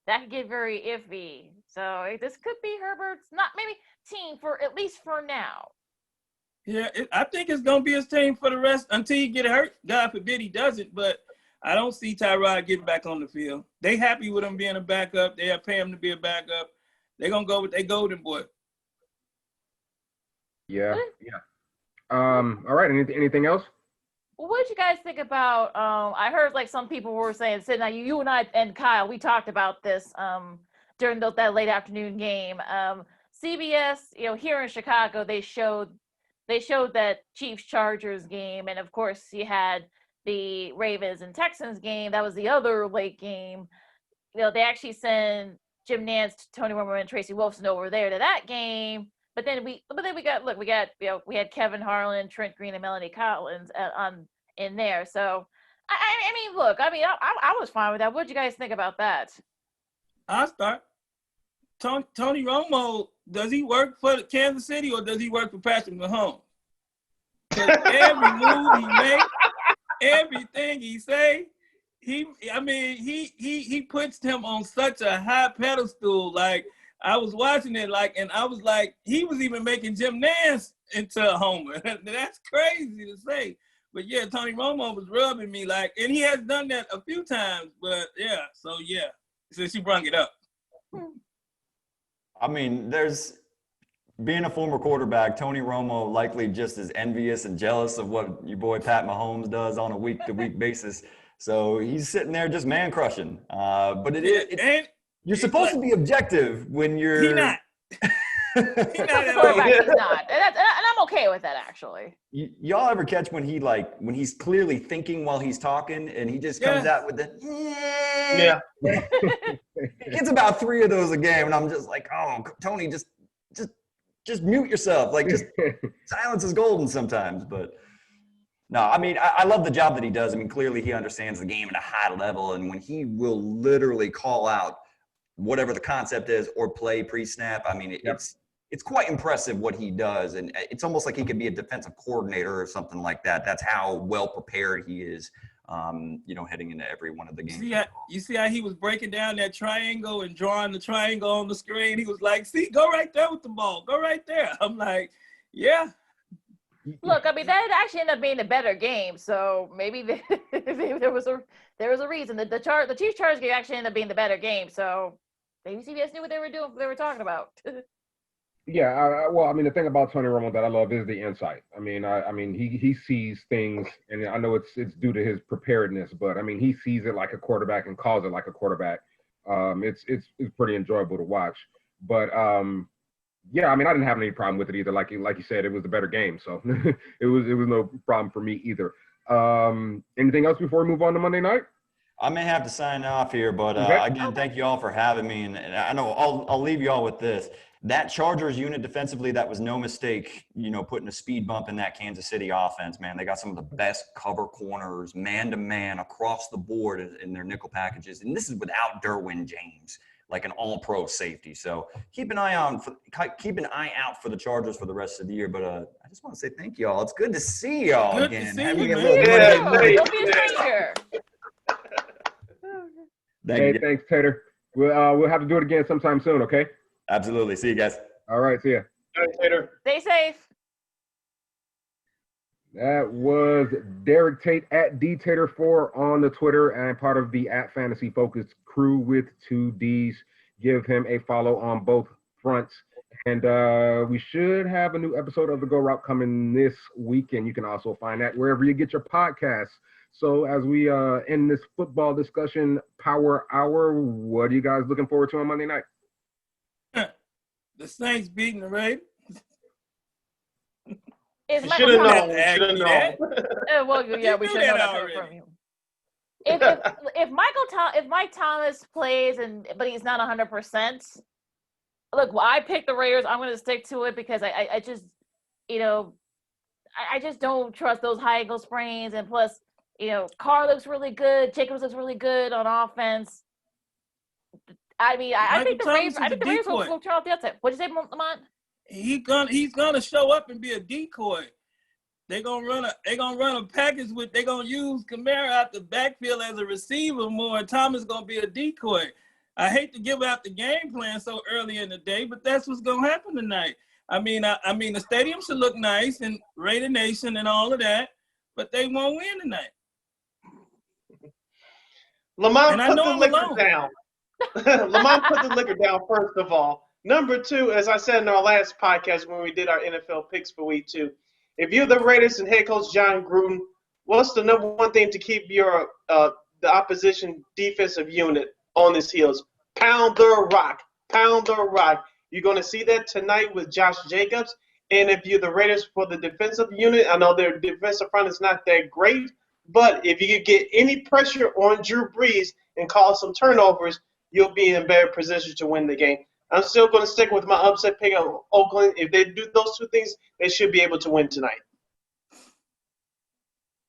that could get very iffy. So this could be Herbert's not maybe team for at least for now. Yeah, I think it's gonna be his team for the rest until he get hurt. God forbid he doesn't, but I don't see Tyrod getting back on the field. They happy with him being a backup. They are paying him to be a backup. They're gonna go with their golden boy. Yeah. All right. Anything else? What did you guys think about? I heard some people were saying, "Sid, now you and I and Kyle, we talked about this during that late afternoon game." CBS, here in Chicago, they showed that Chiefs Chargers game, and of course you had the Ravens and Texans game. That was the other late game. They actually sent Jim Nantz, Tony Romo, and Tracy Wolfson over there to that game. But then we had Kevin Harlan, Trent Green, and Melanie Collins in there. So I was fine with that. What did you guys think about that? I'll start. Tony Romo, does he work for Kansas City or does he work for Patrick Mahomes? Because every move he makes, everything he say, he puts him on such a high pedestal. Like I was watching it, and I was like, he was even making Jim Nantz into a homer. That's crazy to say, but yeah, Tony Romo was rubbing me and he has done that a few times. But yeah, so yeah, since you brought it up. I mean, being a former quarterback, Tony Romo likely just as envious and jealous of what your boy Pat Mahomes does on a week-to-week basis. So he's sitting there just man crushing. But you're supposed to be objective when you're. He's not. He's not, and I'm okay with that actually. Y'all ever catch when he's clearly thinking while he's talking, and he just comes out with the yeah. He gets about 3 of those a game, and I'm just like, oh, Tony, just mute yourself. Just silence is golden sometimes. But no, I mean, I love the job that he does. I mean, clearly he understands the game at a high level, and when he will literally call out whatever the concept is or play pre-snap, I mean, it's quite impressive what he does, and it's almost like he could be a defensive coordinator or something like that. That's how well prepared he is, heading into every one of the games. You see how he was breaking down that triangle and drawing the triangle on the screen? He was like, see, go right there with the ball. Go right there. I'm like, yeah. Look, I mean, that actually ended up being a better game, so maybe there was a reason. The Chiefs Chargers game actually ended up being the better game, so maybe CBS knew what they were doing, what they were talking about. Yeah, well, I mean, the thing about Tony Romo that I love is the insight. I mean, he sees things, and I know it's due to his preparedness, but I mean, he sees it like a quarterback and calls it like a quarterback. It's pretty enjoyable to watch. But yeah, I mean, I didn't have any problem with it either. Like you said, it was the better game, so it was no problem for me either. Anything else before we move on to Monday night? I may have to sign off here, but again, thank you all for having me. And I know I'll leave you all with this. that Chargers unit defensively, that was no mistake, putting a speed bump in that Kansas City offense, man. They got some of the best cover corners, man-to-man, across the board in their nickel packages. And this is without Derwin James, like an all-pro safety. So keep an eye out for the Chargers for the rest of the year. But I just want to say thank y'all. It's good to see y'all Good to again. see Having you, a man. little Yeah, Monday morning. Don't be a stranger. Thank you. Thanks, Tater. We'll have to do it again sometime soon, okay? Absolutely. See you guys. All right, see ya. All right, Tater. Stay safe. That was Derek Tate at DTater4 on the Twitter and part of the @Fantasy Focused crew with 2 Ds. Give him a follow on both fronts. And we should have a new episode of the Go Route coming this week, and you can also find that wherever you get your podcasts. So as we end this football discussion power hour, what are you guys looking forward to on Monday night? The Saints beating the Raiders. Is You Michael should have Thomas? known. You should have known. Well, yeah, we knew should know that that already. from you. If Mike Thomas plays but he's not 100%, look, I picked the Raiders. I'm going to stick to it because I just, I just don't trust those high ankle sprains. And plus, Carr looks really good. Jacobs looks really good on offense. I mean, I think the Raiders will turn off the upset. What'd you say, Lamont? He's gonna show up and be a decoy. They're gonna run a package they're gonna use Kamara out the backfield as a receiver more, and Thomas gonna be a decoy. I hate to give out the game plan so early in the day, but that's what's gonna happen tonight. I mean, the stadium should look nice and Raider Nation and all of that, but they won't win tonight. Lamont, put the liquor alone. down. Lamont, put the liquor down first of all. Number 2, as I said in our last podcast when we did our NFL picks for week 2, if you're the Raiders and head coach John Gruden, what's the number one thing to keep your the opposition defensive unit on his heels? Pound the rock. Pound the rock. You're going to see that tonight with Josh Jacobs. And if you're the Raiders for the defensive unit, I know their defensive front is not that great, but if you could get any pressure on Drew Brees and cause some turnovers, you'll be in a better position to win the game. I'm still going to stick with my upset pick on Oakland. If they do those 2 things, they should be able to win tonight.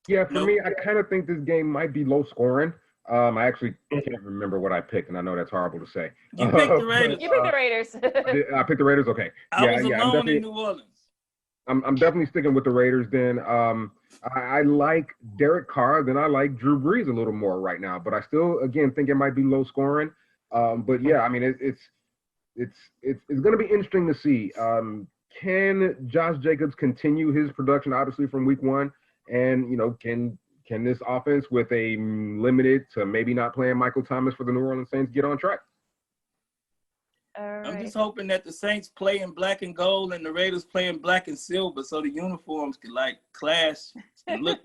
Yeah, for me, I kind of think this game might be low scoring. I actually can't remember what I picked, and I know that's horrible to say. You picked the Raiders. You picked the Raiders. I picked the Raiders. Okay. I was alone in New Orleans. I'm definitely sticking with the Raiders. Then I like Derek Carr. Then I like Drew Brees a little more right now. But I still, again, think it might be low scoring. But yeah, I mean, it's going to be interesting to see. Can Josh Jacobs continue his production, obviously from week 1, and can this offense with a limited to maybe not playing Michael Thomas for the New Orleans Saints get on track? I'm just hoping that the Saints play in black and gold and the Raiders play in black and silver, so the uniforms can clash and look.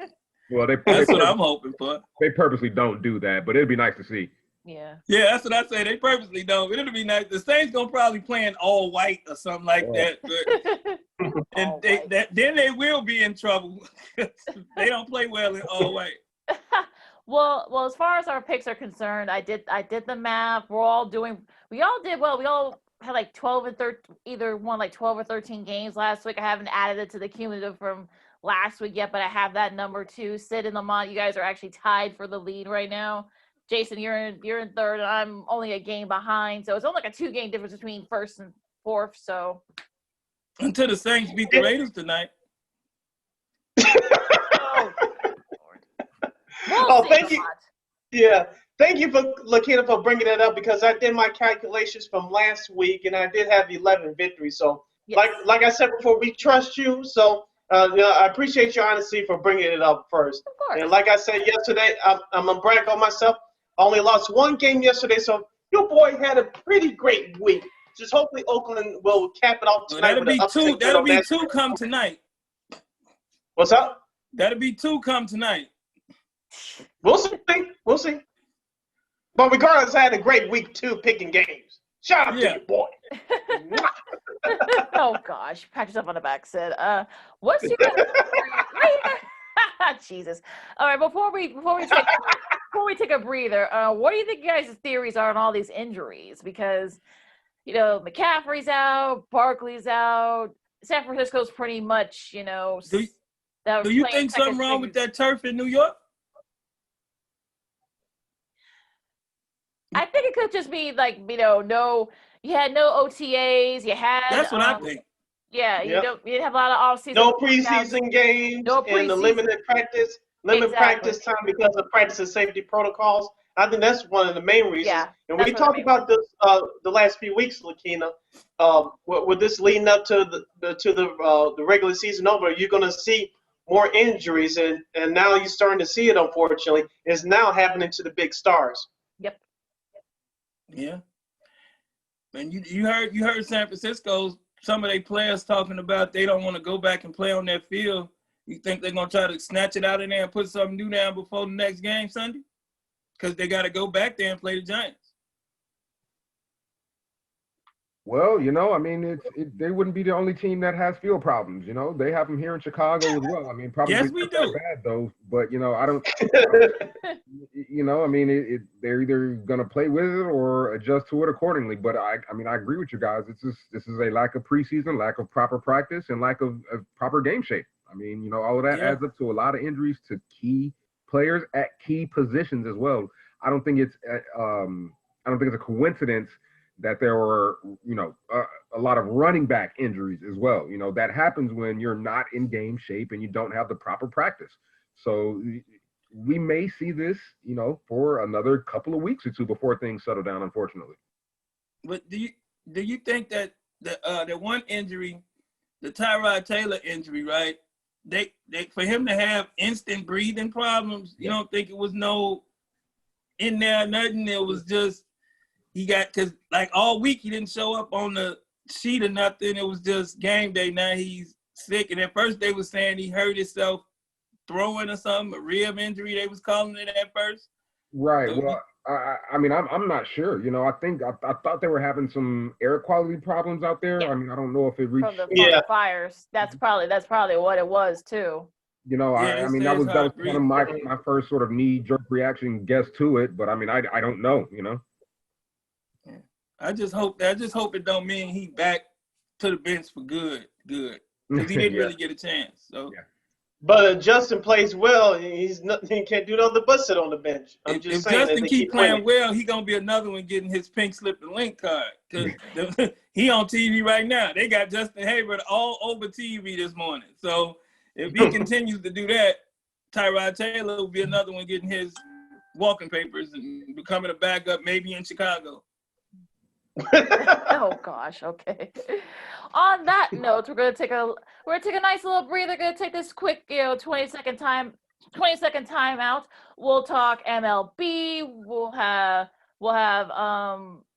Well, that's what I'm hoping for. They purposely don't do that, but it'd be nice to see. Yeah. Yeah, that's what I say. They purposely don't. But it'll be nice. The Saints gonna probably play in all white or something like that. But, and then they will be in trouble. They don't play well in all white. Well, as far as our picks are concerned, I did the math. We all did well. We all had like 12 and 13, either won like 12 or 13 games last week. I haven't added it to the cumulative from last week yet, but I have that number too. Sid and Lamont, you guys are actually tied for the lead right now. Jason, you're in third, and I'm only a game behind. So it's only like a 2-game difference between first and fourth. So until the Saints beat the Raiders tonight. Oh, thank you. Yeah, thank you for Lakina for bringing that up because I did my calculations from last week and I did have 11 victories. So, yes. like I said before, we trust you. So, I appreciate your honesty for bringing it up first. Of course. And like I said yesterday, I'm gonna brag on myself. I only lost 1 game yesterday, so your boy had a pretty great week. Just hopefully Oakland will cap it off tonight. That'll be two come tonight. What's up? That'll be 2 come tonight. We'll see. But regardless, I had a great week 2 picking games. Shout out to your boy. Oh gosh, pat yourself on the back, Sid. What's your Jesus? All right, before we take a breather, what do you think you guys' theories are on all these injuries? Because McCaffrey's out, Barkley's out. San Francisco's pretty much, Do you think something wrong with that turf in New York? I think it could just be like, you had no OTAs, you had That's what I think. Yeah, Yep. you didn't have a lot of off-season. No preseason games and the limited practice time because of practice and safety protocols. I think that's one of the main reasons. Yeah, and we talked about this the last few weeks, Lakina. With this leading up to the regular season over, you're going to see more injuries, and now you're starting to see it. Unfortunately, it's now happening to the big stars. Yep. Yeah. And you heard San Francisco's some of their players talking about they don't want to go back and play on that field. You think they're going to try to snatch it out of there and put something new down before the next game Sunday? Because they got to go back there and play the Giants. Well, they wouldn't be the only team that has field problems. They have them here in Chicago as well. I mean, probably yes, we not do. that bad though. But I don't. They're either gonna play with it or adjust to it accordingly. But I agree with you guys. This is a lack of preseason, lack of proper practice, and lack of proper game shape. All of that adds up to a lot of injuries to key players at key positions as well. I don't think it's a coincidence that there were, a lot of running back injuries as well. That happens when you're not in game shape and you don't have the proper practice. So we may see this, for another couple of weeks or two before things settle down, unfortunately. But do you think that the one injury, the Tyrod Taylor injury, right? They for him to have instant breathing problems, you don't think it was no in there, nothing. It was just because like all week he didn't show up on the sheet or nothing. It was just game day. Now he's sick. And at first they were saying he hurt himself throwing or something, a rib injury they was calling it at first. Right. So well, I'm not sure. I thought they were having some air quality problems out there. Yeah. I don't know if it reached from the fires. That's probably what it was too. that was kind of my first sort of knee-jerk reaction guess to it, but I don't know, I just hope it don't mean he back to the bench for good, because he didn't really get a chance. So, but Justin plays well. He can't do nothing but sit on the bench. If Justin keep playing well, he gonna be another one getting his pink slip and link card. Because he on TV right now. They got Justin Hayward all over TV this morning. So if he continues to do that, Tyrod Taylor will be another one getting his walking papers and becoming a backup maybe in Chicago. Oh gosh, okay. On that note, we're gonna take a nice little breather. Gonna take this quick, 20-second time out. We'll talk MLB. We'll have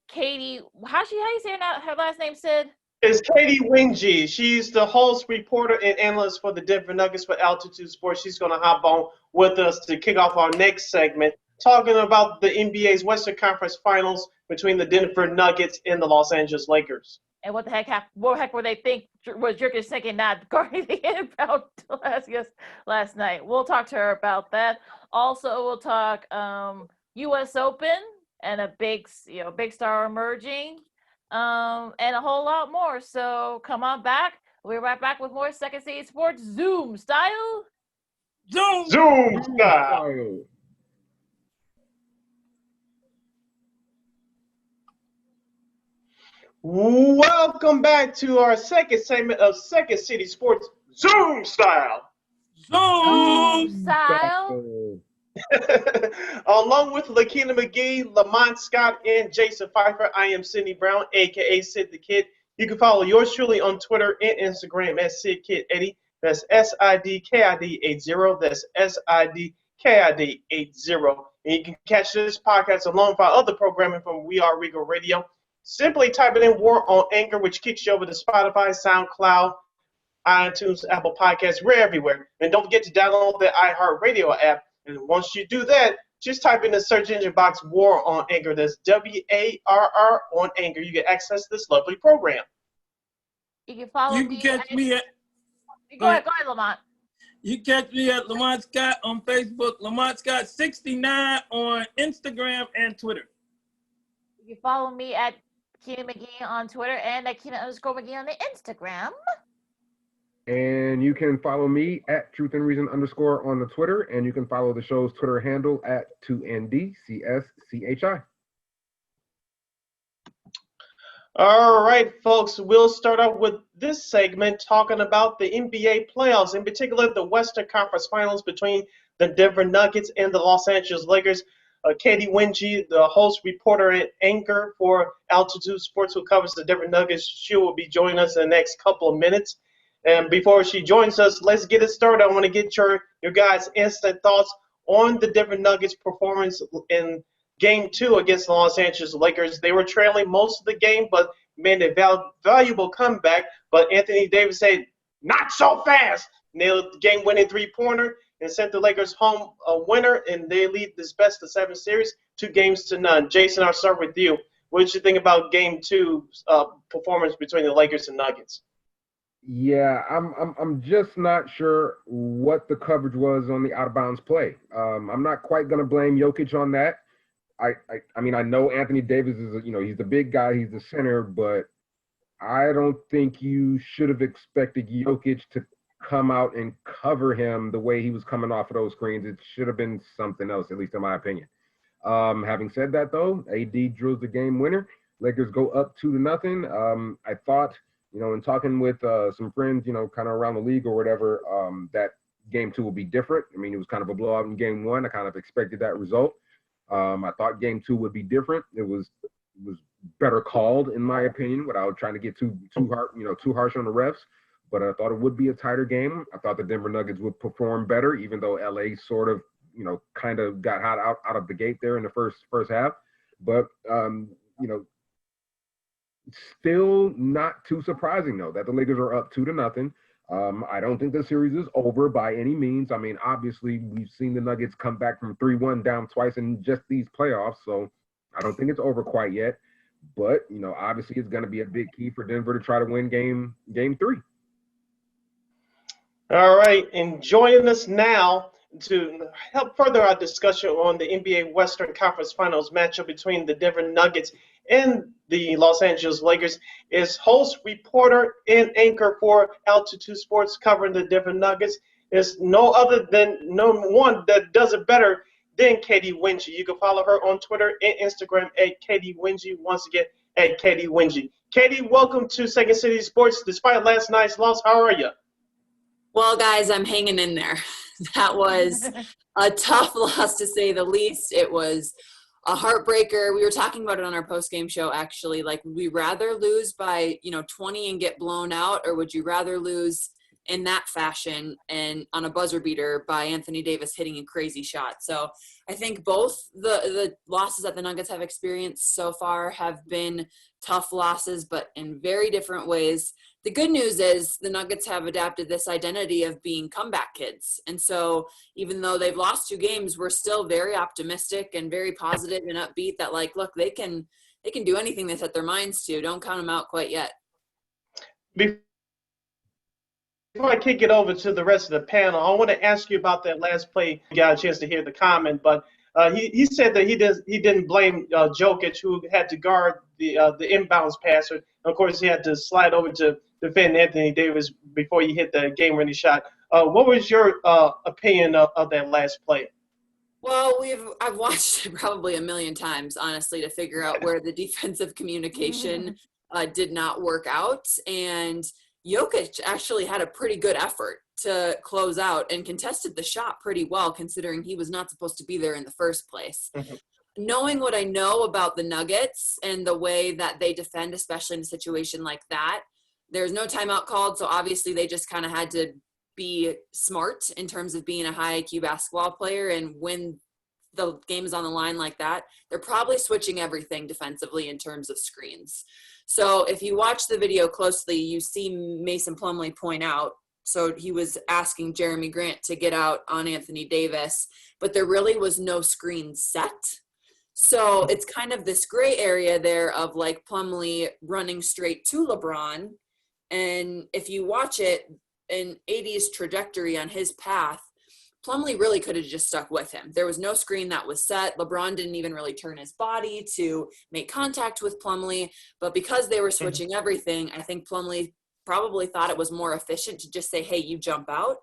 Katy. How do you say her last name, Sid? It's Katy Winge. She's the host, reporter, and analyst for the Denver Nuggets for Altitude Sports. She's gonna hop on with us to kick off our next segment, talking about the NBA's Western Conference Finals between the Denver Nuggets and the Los Angeles Lakers. And what the heck were they think was Jurgen thinking not guarding the inbound last night? We'll talk to her about that. Also, we'll talk U.S. Open and a big star emerging, and a whole lot more. So come on back. We'll be right back with more Second City Sports Zoom style. Zoom style. Welcome back to our second segment of Second City Sports Zoom Style. Zoom Style. Along with Lakina McGee, Lamont Scott, and Jason Pfeiffer, I am Sidney Brown, a.k.a. Sid the Kid. You can follow yours truly on Twitter and Instagram at SidKid80. That's SIDKID80. That's SIDKID80. And you can catch this podcast along with our other programming from We Are Regal Radio. Simply type it in War on Anchor, which kicks you over to Spotify, SoundCloud, iTunes, Apple Podcasts. We're everywhere. And don't forget to download the iHeartRadio app. And once you do that, just type in the search engine box War on Anchor. That's WARR on Anchor. You can access this lovely program. You can follow me. Catch me at. Go ahead, Lamont. You can catch me at Lamont Scott on Facebook, Lamont Scott 69 on Instagram and Twitter. You can follow me at Keena McGee on Twitter and at Keena_McGee on the Instagram. And you can follow me at Truth and Reason _ on the Twitter, and you can follow the show's Twitter handle at 2NDCSCHI. All right, folks, we'll start out with this segment talking about the NBA playoffs, in particular the Western Conference Finals between the Denver Nuggets and the Los Angeles Lakers. Katy Winge, the host, reporter, and anchor for Altitude Sports, who covers the Denver Nuggets, she will be joining us in the next couple of minutes. And before she joins us, let's get it started. I want to get your guys' instant thoughts on the Denver Nuggets' performance in Game 2 against the Los Angeles Lakers. They were trailing most of the game, but made a valuable comeback. But Anthony Davis said, "Not so fast!" Nailed the game-winning three-pointer and sent the Lakers home a winner, and they lead this best-of-7 series 2-0. Jason, I'll start with you. What did you think about Game 2 performance between the Lakers and Nuggets? Yeah, I'm just not sure what the coverage was on the out-of-bounds play. I'm not quite going to blame Jokic on that. I mean, I know Anthony Davis is, he's the big guy, he's the center, but I don't think you should have expected Jokic to come out and cover him the way he was coming off of those screens. It should have been something else, at least in my opinion. Having said that, though, AD drills the game winner. Lakers go up 2-0. I thought, in talking with some friends, kind of around the league or whatever, that Game 2 will be different. I mean, it was kind of a blowout in Game 1. I kind of expected that result. I thought Game 2 would be different. It was better called, in my opinion, without trying to get too harsh on the refs. But I thought it would be a tighter game. I thought the Denver Nuggets would perform better, even though LA sort of, kind of got hot out of the gate there in the first half. But still not too surprising, though, that the Lakers are up 2-0. I don't think the series is over by any means. I mean, obviously, we've seen the Nuggets come back from 3-1 down twice in just these playoffs, so I don't think it's over quite yet. But, obviously it's going to be a big key for Denver to try to win game 3. All right, and joining us now to help further our discussion on the NBA Western Conference Finals matchup between the Denver Nuggets and the Los Angeles Lakers is host, reporter, and anchor for Altitude Sports covering the Denver Nuggets. There's no one that does it better than Katy Winge. You can follow her on Twitter and Instagram at Katy Winge. Once again, at Katy Winge. Katy, welcome to Second City Sports. Despite last night's loss, how are you? Well, guys, I'm hanging in there. That was a tough loss, to say the least. It was a heartbreaker. We were talking about it on our post-game show, actually. Like, would we rather lose by, 20 and get blown out, or would you rather lose in that fashion and on a buzzer beater by Anthony Davis hitting a crazy shot? So I think both the losses that the Nuggets have experienced so far have been tough losses, but in very different ways. The good news is the Nuggets have adapted this identity of being comeback kids. And so even though they've lost 2 games, we're still very optimistic and very positive and upbeat that, like, look, they can do anything they set their minds to. Don't count them out quite yet. Before I kick it over to the rest of the panel, I want to ask you about that last play. You got a chance to hear the comment, but he said that he didn't blame Jokic, who had to guard the inbounds passer. And of course, he had to slide over to defend Anthony Davis before he hit the game-winning shot. What was your opinion of that last play? Well, I've watched it probably a million times, honestly, to figure out where the defensive communication did not work out. And Jokic actually had a pretty good effort to close out and contested the shot pretty well, considering he was not supposed to be there in the first place. Knowing what I know about the Nuggets and the way that they defend, especially in a situation like that, there's no timeout called, so obviously they just kind of had to be smart in terms of being a high IQ basketball player. And when the game is on the line like that, they're probably switching everything defensively in terms of screens. So if you watch the video closely, you see Mason Plumlee point out, so he was asking Jeremy Grant to get out on Anthony Davis, but there really was no screen set. So it's kind of this gray area there of, like, Plumlee running straight to LeBron. And if you watch it, in AD's trajectory on his path, Plumlee really could have just stuck with him. There was no screen that was set. LeBron didn't even really turn his body to make contact with Plumlee. But because they were switching everything, I think Plumlee probably thought it was more efficient to just say, hey, you jump out.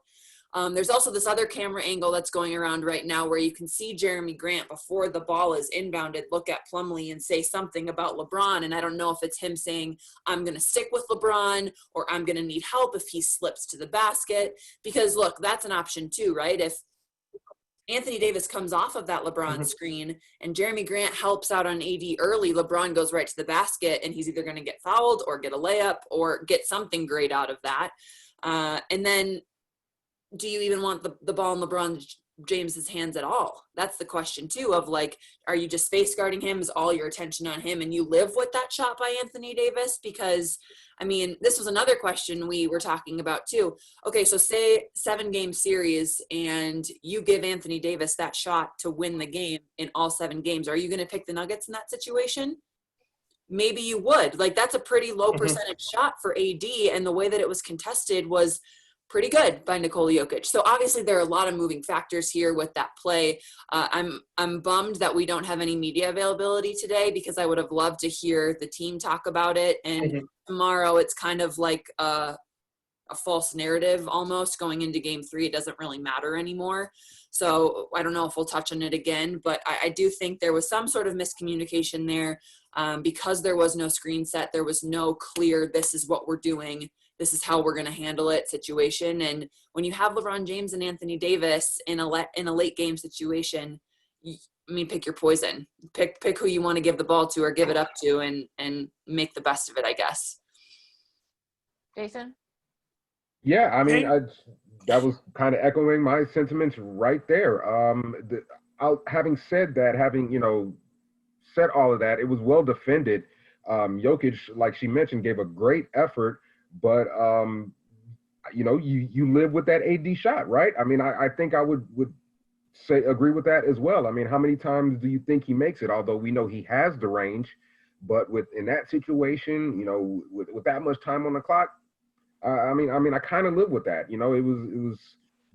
There's also this other camera angle that's going around right now where you can see Jeremy Grant before the ball is inbounded look at Plumlee and say something about LeBron. And I don't know if it's him saying, I'm going to stick with LeBron, or I'm going to need help if he slips to the basket. Because look, that's an option too, right? If Anthony Davis comes off of that LeBron screen and Jeremy Grant helps out on AD early, LeBron goes right to the basket and he's either going to get fouled or get a layup or get something great out of that. And then do you even want the ball in LeBron James's hands at all? That's the question too, of like, are you just face guarding him? Is all your attention on him and you live with that shot by Anthony Davis? Because I mean, this was another question we were talking about too. Okay, so say 7-game series and you give Anthony Davis that shot to win the game in all 7 games. Are you going to pick the Nuggets in that situation? Maybe you would. Like, that's a pretty low percentage shot for AD, and the way that it was contested was pretty good by Nikola Jokic. So obviously there are a lot of moving factors here with that play. I'm bummed that we don't have any media availability today, because I would have loved to hear the team talk about it. And tomorrow it's kind of like a false narrative almost going into game 3. It doesn't really matter anymore. So I don't know if we'll touch on it again, but I do think there was some sort of miscommunication there, because there was no screen set. There was no clear, this is what we're doing, this is how we're going to handle it situation. And when you have LeBron James and Anthony Davis in a late game situation, pick your poison. Pick who you want to give the ball to or give it up to, and make the best of it, I guess. Jason? Yeah, I mean, that was kind of echoing my sentiments right there. Having said that, said all of that, it was well defended. Jokic, like she mentioned, gave a great effort, but you live with that AD shot, right? I mean, I think I would say agree with that as well. I mean, how many times do you think he makes it? Although we know he has the range, but in that situation, with that much time on the clock, I kind of live with that. It was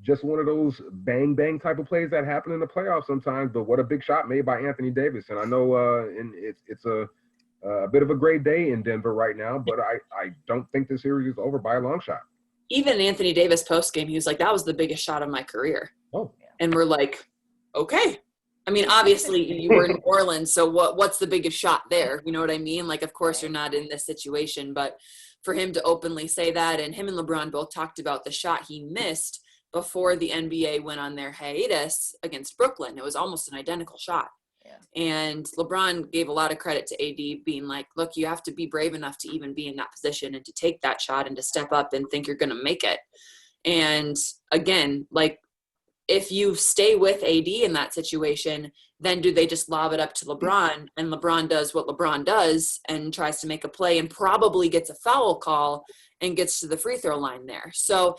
just one of those bang bang type of plays that happen in the playoffs sometimes. But what a big shot made by Anthony Davis, and I know it's a bit of a great day in Denver right now, but I don't think the series is over by a long shot. Even Anthony Davis post game, he was like, that was the biggest shot of my career. Oh, and we're like, okay. I mean, obviously you were in New Orleans, so what's the biggest shot there? You know what I mean? Like, of course you're not in this situation, but for him to openly say that, and him and LeBron both talked about the shot he missed before the NBA went on their hiatus against Brooklyn. It was almost an identical shot. Yeah. And LeBron gave a lot of credit to AD, being like, look, you have to be brave enough to even be in that position and to take that shot and to step up and think you're going to make it. And again, like, if you stay with AD in that situation, then do they just lob it up to LeBron, and LeBron does what LeBron does and tries to make a play and probably gets a foul call and gets to the free throw line there. So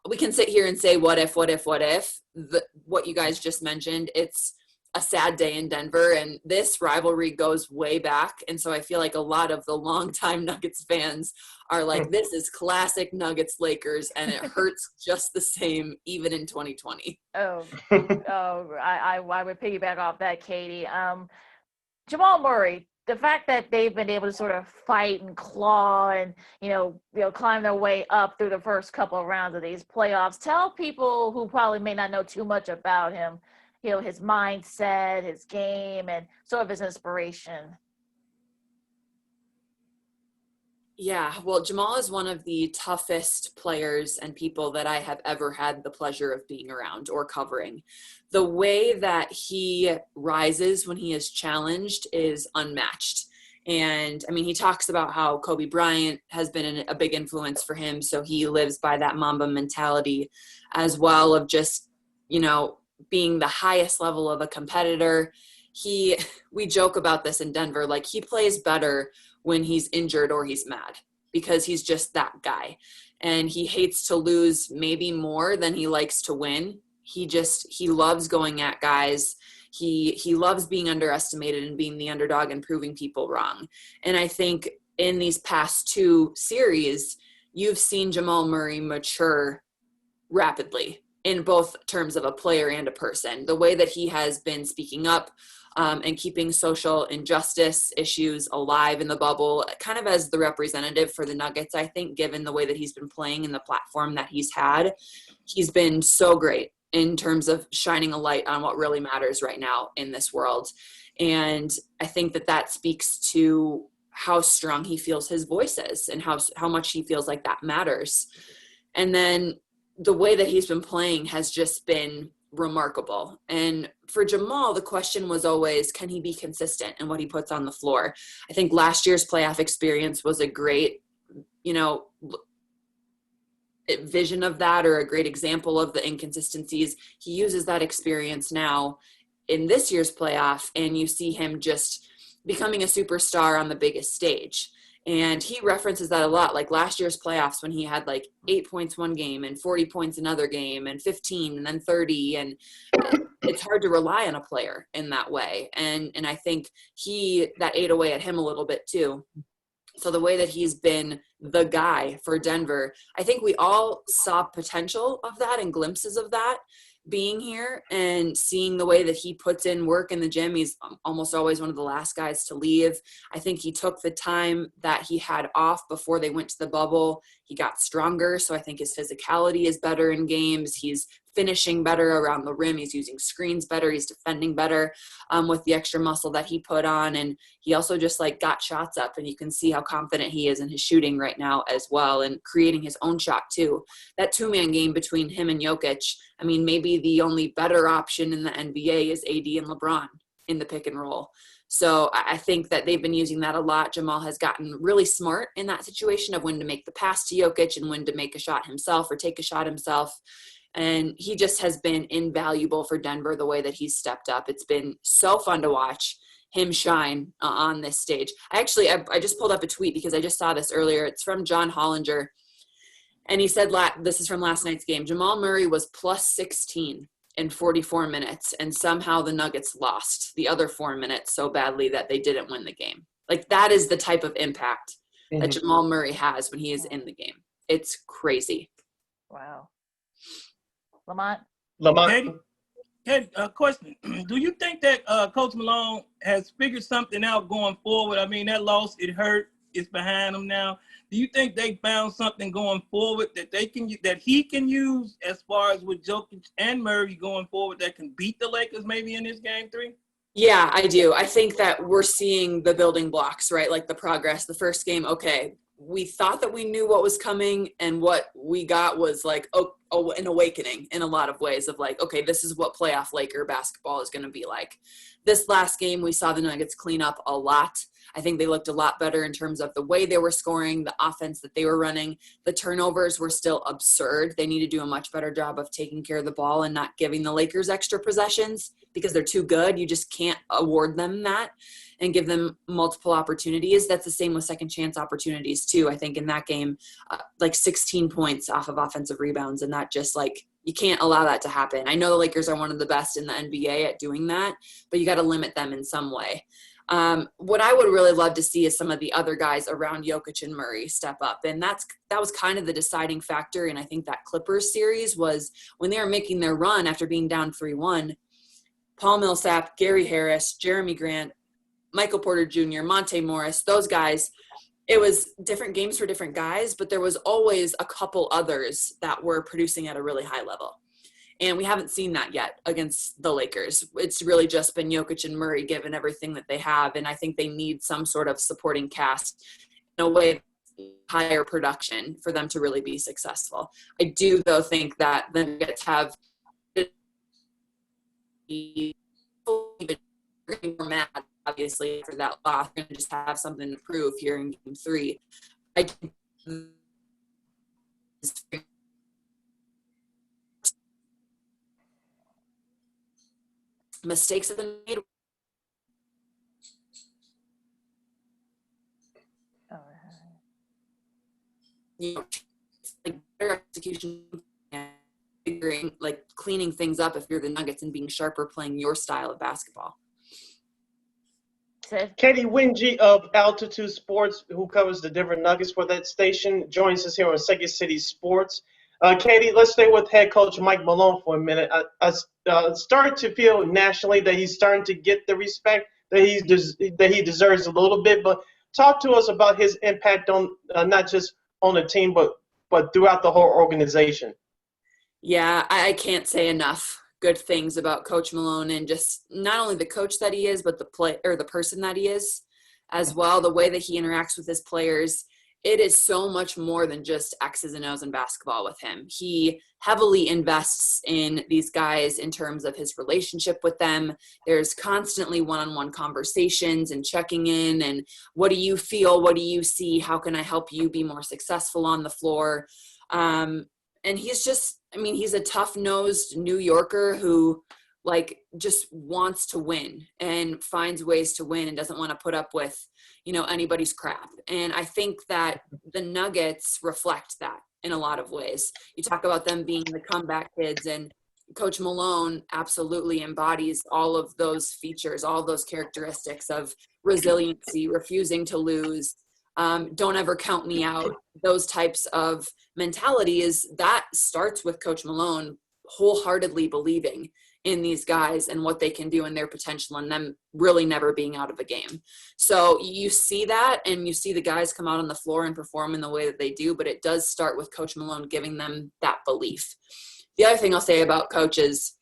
we can sit here and say, what if, what you guys just mentioned. It's a sad day in Denver, and this rivalry goes way back. And so I feel like a lot of the longtime Nuggets fans are like, this is classic Nuggets Lakers, and it hurts just the same, even in 2020. I would piggyback off that, Katie. Jamal Murray, the fact that they've been able to sort of fight and claw and, climb their way up through the first couple of rounds of these playoffs, tell people who probably may not know too much about him, his mindset, his game, and sort of his inspiration. Yeah, well, Jamal is one of the toughest players and people that I have ever had the pleasure of being around or covering. The way that he rises when he is challenged is unmatched. And I mean, he talks about how Kobe Bryant has been a big influence for him. So he lives by that Mamba mentality as well, of just, being the highest level of a competitor. We joke about this in Denver, like, he plays better when he's injured or he's mad, because he's just that guy. And he hates to lose maybe more than he likes to win. He loves going at guys. He loves being underestimated and being the underdog and proving people wrong. And I think in these past 2 series, you've seen Jamal Murray mature rapidly. in both terms of a player and a person. The way that he has been speaking up and keeping social injustice issues alive in the bubble, kind of as the representative for the Nuggets, I think, given the way that he's been playing and the platform that he's had, he's been so great in terms of shining a light on what really matters right now in this world. And I think that that speaks to how strong he feels his voice is and how much he feels like that matters. And then the way that he's been playing has just been remarkable. And for Jamal, the question was always, can he be consistent in what he puts on the floor? I think last year's playoff experience was a great, vision of that, or a great example of the inconsistencies. He uses that experience now in this year's playoff, and you see him just becoming a superstar on the biggest stage. And he references that a lot, like last year's playoffs when he had like 8 points one game and 40 points another game and 15 and then 30. And it's hard to rely on a player in that way. And I think that ate away at him a little bit too. So the way that he's been the guy for Denver, I think we all saw potential of that and glimpses of that being here, and seeing the way that he puts in work in the gym. He's almost always one of the last guys to leave. I think he took the time that he had off before they went to the bubble. He got stronger, so I think his physicality is better in games. He's finishing better around the rim. He's using screens better. He's defending better with the extra muscle that he put on. And he also just got shots up, and you can see how confident he is in his shooting right now as well, and creating his own shot too. That two-man game between him and Jokic, I mean, maybe the only better option in the NBA is AD and LeBron in the pick and roll. So I think that they've been using that a lot. Jamal has gotten really smart in that situation of when to make the pass to Jokic and when to make a shot himself or take a shot himself. And he just has been invaluable for Denver the way that he's stepped up. It's been so fun to watch him shine on this stage. I just pulled up a tweet because I just saw this earlier. It's from John Hollinger. And he said, this is from last night's game, Jamal Murray was plus 16 in 44 minutes, and somehow the Nuggets lost the other 4 minutes so badly that they didn't win the game. That is the type of impact that Jamal Murray has when he is in the game. It's crazy. Wow. Lamont? Katy, question. Do you think that Coach Malone has figured something out going forward? I mean, that loss, it hurt. It's behind him now. Do you think they found something going forward that he can use as far as with Jokic and Murray going forward that can beat the Lakers maybe in this game 3? Yeah, I do. I think that we're seeing the building blocks, right? Like the progress. The first game, okay, we thought that we knew what was coming, and what we got was an awakening in a lot of ways of okay, this is what playoff Laker basketball is going to be like. This last game, we saw the Nuggets clean up a lot. I think they looked a lot better in terms of the way they were scoring, the offense that they were running. The turnovers were still absurd. They need to do a much better job of taking care of the ball and not giving the Lakers extra possessions because they're too good. You just can't award them that and give them multiple opportunities. That's the same with second chance opportunities too. I think in that game, 16 points off of offensive rebounds, and that just you can't allow that to happen. I know the Lakers are one of the best in the NBA at doing that, but you got to limit them in some way. What I would really love to see is some of the other guys around Jokic and Murray step up. And that was kind of the deciding factor. And I think that Clippers series was when they were making their run after being down 3-1, Paul Millsap, Gary Harris, Jeremy Grant, Michael Porter Jr., Monte Morris, those guys, it was different games for different guys, but there was always a couple others that were producing at a really high level. And we haven't seen that yet against the Lakers. It's really just been Jokic and Murray given everything that they have. And I think they need some sort of supporting cast in a way, higher production for them to really be successful. I do, though, think that the Nuggets have more mad, obviously, for that loss. They're going to just have something to prove here in Game 3. I think mistakes have been made. Better execution and figuring, cleaning things up if you're the Nuggets and being sharper, playing your style of basketball. Katy Winge of Altitude Sports, who covers the Denver Nuggets for that station, joins us here on Second City Sports. Katie, let's stay with head coach Mike Malone for a minute. I start to feel nationally that he's starting to get the respect that he deserves a little bit. But talk to us about his impact on not just on the team, but throughout the whole organization. Yeah, I can't say enough good things about Coach Malone, and just not only the coach that he is, but the person that he is as well. The way that he interacts with his players, it is so much more than just X's and O's in basketball with him. He heavily invests in these guys in terms of his relationship with them. There's constantly one-on-one conversations and checking in, and what do you feel? What do you see? How can I help you be more successful on the floor? And he's just, he's a tough-nosed New Yorker who just wants to win and finds ways to win and doesn't want to put up with, anybody's crap. And I think that the Nuggets reflect that in a lot of ways. You talk about them being the comeback kids, and Coach Malone absolutely embodies all of those features, all of those characteristics of resiliency, refusing to lose, don't ever count me out. Those types of mentalities, that starts with Coach Malone wholeheartedly believing in these guys and what they can do and their potential, and them really never being out of a game. So you see that, and you see the guys come out on the floor and perform in the way that they do, but it does start with Coach Malone giving them that belief. The other thing I'll say about Coach is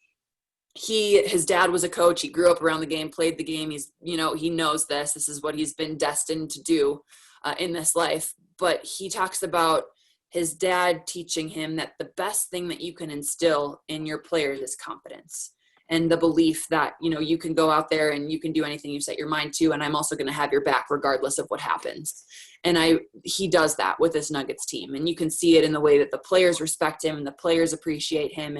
his dad was a coach. He grew up around the game, played the game. He's, he knows this. This is what he's been destined to do in this life. But he talks about his dad teaching him that the best thing that you can instill in your players is confidence, and the belief that, you can go out there and you can do anything you set your mind to, and I'm also going to have your back regardless of what happens. And he does that with this Nuggets team, and you can see it in the way that the players respect him and the players appreciate him,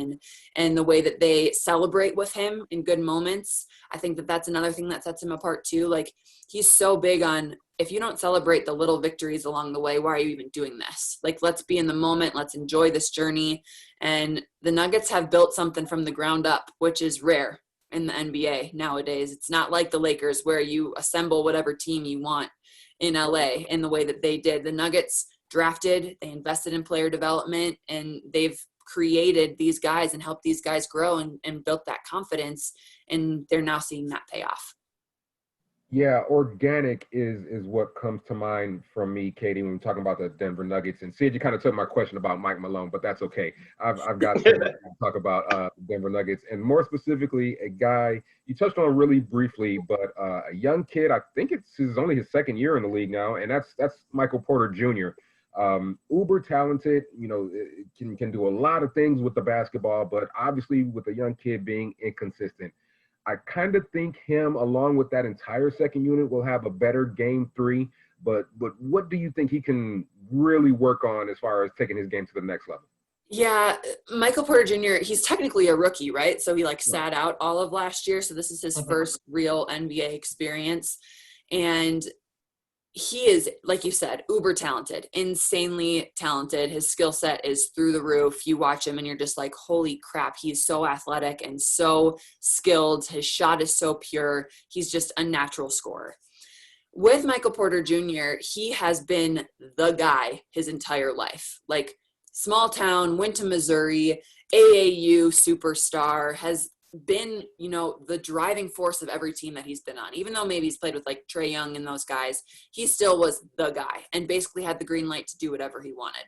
and the way that they celebrate with him in good moments. I think that that's another thing that sets him apart too. He's so big on, if you don't celebrate the little victories along the way, why are you even doing this? Let's be in the moment. Let's enjoy this journey. And the Nuggets have built something from the ground up, which is rare in the NBA nowadays. It's not like the Lakers where you assemble whatever team you want in LA in the way that they did. The Nuggets drafted, they invested in player development, and they've created these guys and helped these guys grow and built that confidence. And they're now seeing that pay off. Yeah, organic is what comes to mind from me, Katie, when we're talking about the Denver Nuggets. And Sid, you kind of took my question about Mike Malone, but that's okay. I've got to talk about Denver Nuggets, and more specifically, a guy you touched on really briefly, but a young kid. I think it's only his second year in the league now, and that's Michael Porter Jr. Uber talented, can do a lot of things with the basketball, but obviously with a young kid being inconsistent. I kind of think him, along with that entire second unit, will have a better game 3. But what do you think he can really work on as far as taking his game to the next level? Yeah, Michael Porter Jr., he's technically a rookie, right? So he sat out all of last year. So this is his first real NBA experience. And he is, like you said, uber talented, insanely talented. His skill set is through the roof. You watch him and you're just like, holy crap, he's so athletic and so skilled. His shot is so pure. He's just a natural scorer. With Michael Porter Jr., he has been the guy his entire life. Small town, went to Missouri, AAU superstar, has been, the driving force of every team that he's been on. Even though maybe he's played with Trae Young and those guys, he still was the guy and basically had the green light to do whatever he wanted.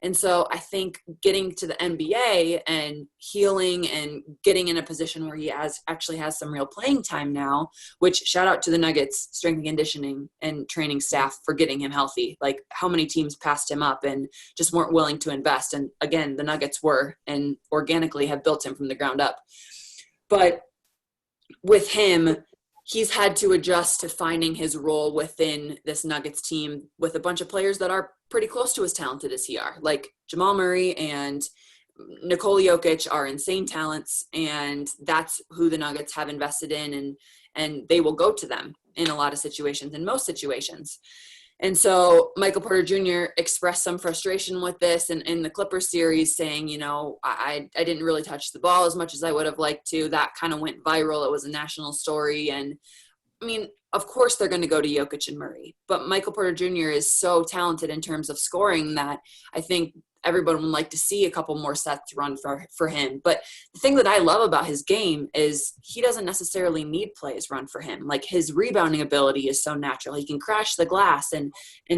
And so I think getting to the NBA and healing and getting in a position where he actually has some real playing time now, which shout out to the Nuggets strength and conditioning and training staff for getting him healthy. How many teams passed him up and just weren't willing to invest. And again, the Nuggets were, and organically have built him from the ground up. But with him, he's had to adjust to finding his role within this Nuggets team with a bunch of players that are pretty close to as talented as he are. Jamal Murray and Nikola Jokic are insane talents, and that's who the Nuggets have invested in, and they will go to them in a lot of situations, in most situations. And so Michael Porter Jr. expressed some frustration with this in the Clippers series, saying, I didn't really touch the ball as much as I would have liked to. That kind of went viral. It was a national story. And of course they're going to go to Jokic and Murray, but Michael Porter Jr. is so talented in terms of scoring that I think everyone would like to see a couple more sets run for him. But the thing that I love about his game is he doesn't necessarily need plays run for him. Like, his rebounding ability is so natural. He can crash the glass and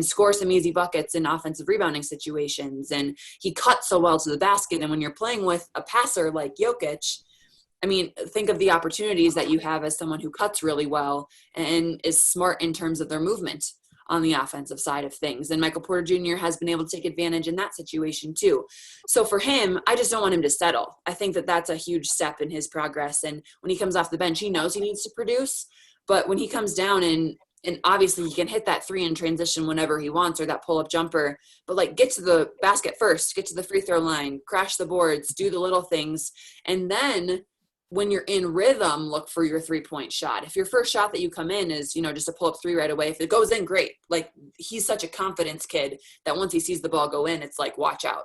score some easy buckets in offensive rebounding situations. And he cuts so well to the basket. And when you're playing with a passer like Jokic, I mean, think of the opportunities that you have as someone who cuts really well and is smart in terms of their movement on the offensive side of things. And Michael Porter Jr. has been able to take advantage in that situation too. So for him, I just don't want him to settle. I think that that's a huge step in his progress. And when he comes off the bench, he knows he needs to produce. But when he comes down and obviously he can hit that three in transition whenever he wants, or that pull-up jumper, but like, get to the basket first, get to the free throw line, crash the boards, do the little things. And then when you're in rhythm, look for your 3-point shot. If your first shot that you come in is, just a pull-up three right away, if it goes in, great. Like, he's such a confidence kid that once he sees the ball go in, it's like, watch out.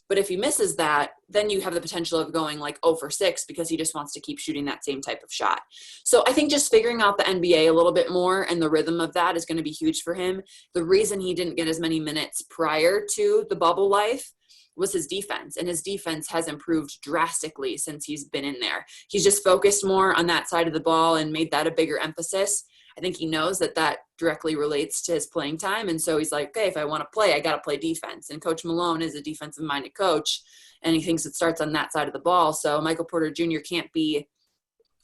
But if he misses that, then you have the potential of going like 0 for 6 because he just wants to keep shooting that same type of shot. So I think just figuring out the NBA a little bit more and the rhythm of that is going to be huge for him. The reason he didn't get as many minutes prior to the bubble life was his defense, and his defense has improved drastically since he's been in there. He's just focused more on that side of the ball and made that a bigger emphasis. I think he knows that directly relates to his playing time. And so he's like, okay, if I want to play, I got to play defense. And Coach Malone is a defensive minded coach, and he thinks it starts on that side of the ball. So Michael Porter Jr. can't be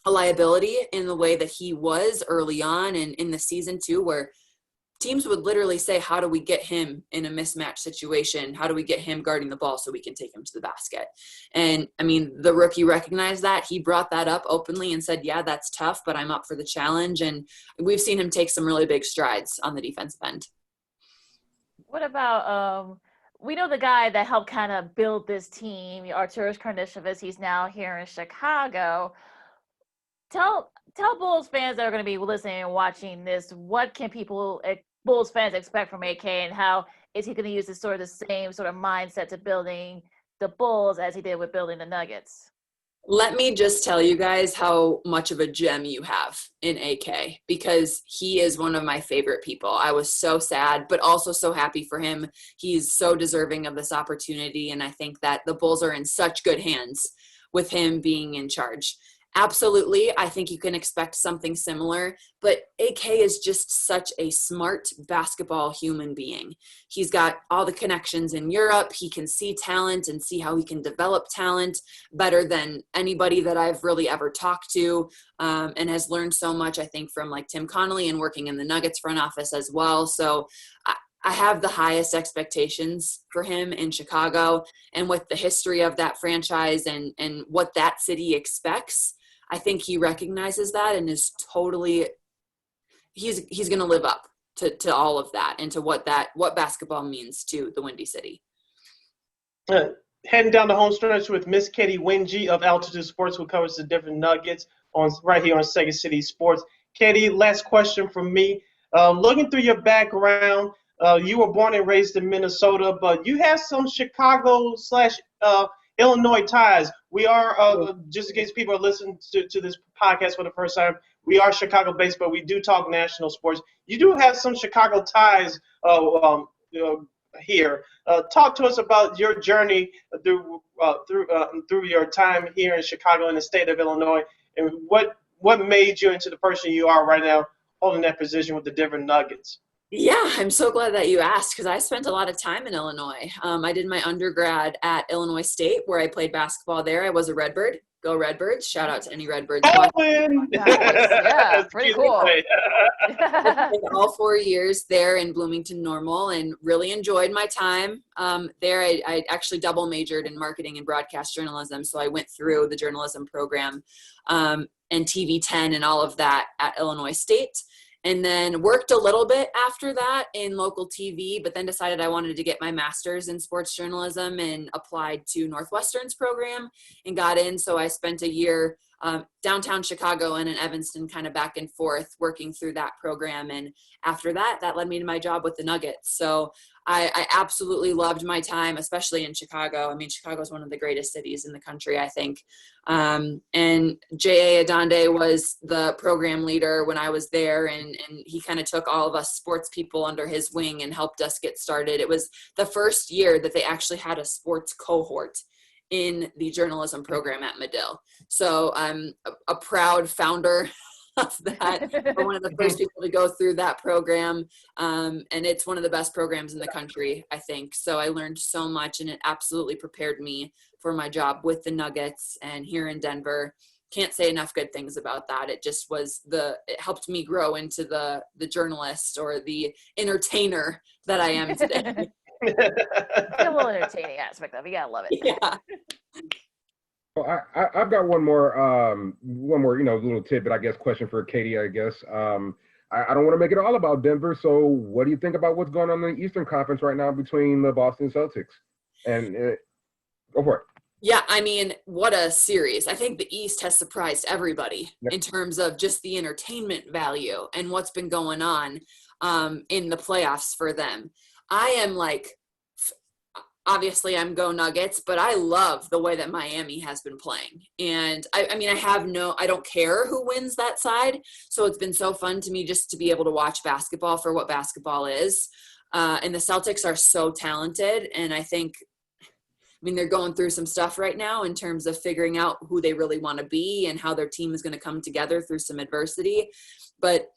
a liability in the way that he was early on and in the season too, where teams would literally say, how do we get him in a mismatch situation? How do we get him guarding the ball so we can take him to the basket? And I mean, the rookie recognized that. He brought that up openly and said, yeah, that's tough, but I'm up for the challenge. And we've seen him take some really big strides on the defensive end. What about, we know the guy that helped kind of build this team, Arturas Karnisovas. He's now here in Chicago. Tell Bulls fans that are going to be listening and watching this, what can Bulls fans expect from AK, and how is he going to use this sort of the same sort of mindset to building the Bulls as he did with building the Nuggets? Let me just tell you guys how much of a gem you have in AK, because he is one of my favorite people. I was so sad, but also so happy for him. He's so deserving of this opportunity, and I think that the Bulls are in such good hands with him being in charge. Absolutely, I think you can expect something similar, but AK is just such a smart basketball human being. He's got all the connections in Europe. He can see talent and see how he can develop talent better than anybody that I've really ever talked to, and has learned so much, I think, from like Tim Connolly and working in the Nuggets front office as well. So I have the highest expectations for him in Chicago, and with the history of that franchise and what that city expects, I think he recognizes that and is totally he's going to live up to all of that and to what basketball means to the Windy City. Heading down the home stretch with Miss Katy Winge of Altitude Sports, who covers the different Nuggets right here on Second City Sports. Katy, last question from me. Looking through your background, you were born and raised in Minnesota, but you have some Chicago / Illinois ties. We are, just in case people are listening to this podcast for the first time, we are Chicago-based, but we do talk national sports. You do have some Chicago ties here. Talk to us about your journey through your time here in Chicago in the state of Illinois, and what made you into the person you are right now, holding that position with the Denver Nuggets. Yeah, I'm so glad that you asked, because I spent a lot of time in Illinois. I did my undergrad at Illinois State, where I played basketball there. I was a Redbird. Go Redbirds. Shout out to any Redbirds. Yeah, pretty cool. All 4 years there in Bloomington Normal, and really enjoyed my time there. I actually double majored in marketing and broadcast journalism, so I went through the journalism program and TV 10 and all of that at Illinois State. And then worked a little bit after that in local TV, but then decided I wanted to get my master's in sports journalism and applied to Northwestern's program and got in. So I spent a year downtown Chicago and in Evanston, kind of back and forth, working through that program. And after that, that led me to my job with the Nuggets. So I absolutely loved my time, especially in Chicago. I mean, Chicago is one of the greatest cities in the country, I think. And J.A. Adonde was the program leader when I was there, and he kind of took all of us sports people under his wing and helped us get started. It was the first year that they actually had a sports cohort in the journalism program at Medill. So I'm a proud founder of that. We're one of the first people to go through that program. And it's one of the best programs in the country, I think. So I learned so much, and it absolutely prepared me for my job with the Nuggets and here in Denver. Can't say enough good things about that. It just was it helped me grow into the journalist or the entertainer that I am today. A little entertaining aspect of it. You gotta love it. Yeah. Well, I've got one more, little tidbit, I guess, question for Katie, I guess. I don't want to make it all about Denver. So what do you think about what's going on in the Eastern Conference right now between the Boston Celtics? And go for it. Yeah, I mean, what a series. I think the East has surprised everybody in terms of just the entertainment value and what's been going on in the playoffs for them. I am obviously I'm go Nuggets, but I love the way that Miami has been playing. And I don't care who wins that side. So it's been so fun to me just to be able to watch basketball for what basketball is. And the Celtics are so talented. And they're going through some stuff right now in terms of figuring out who they really want to be and how their team is going to come together through some adversity. But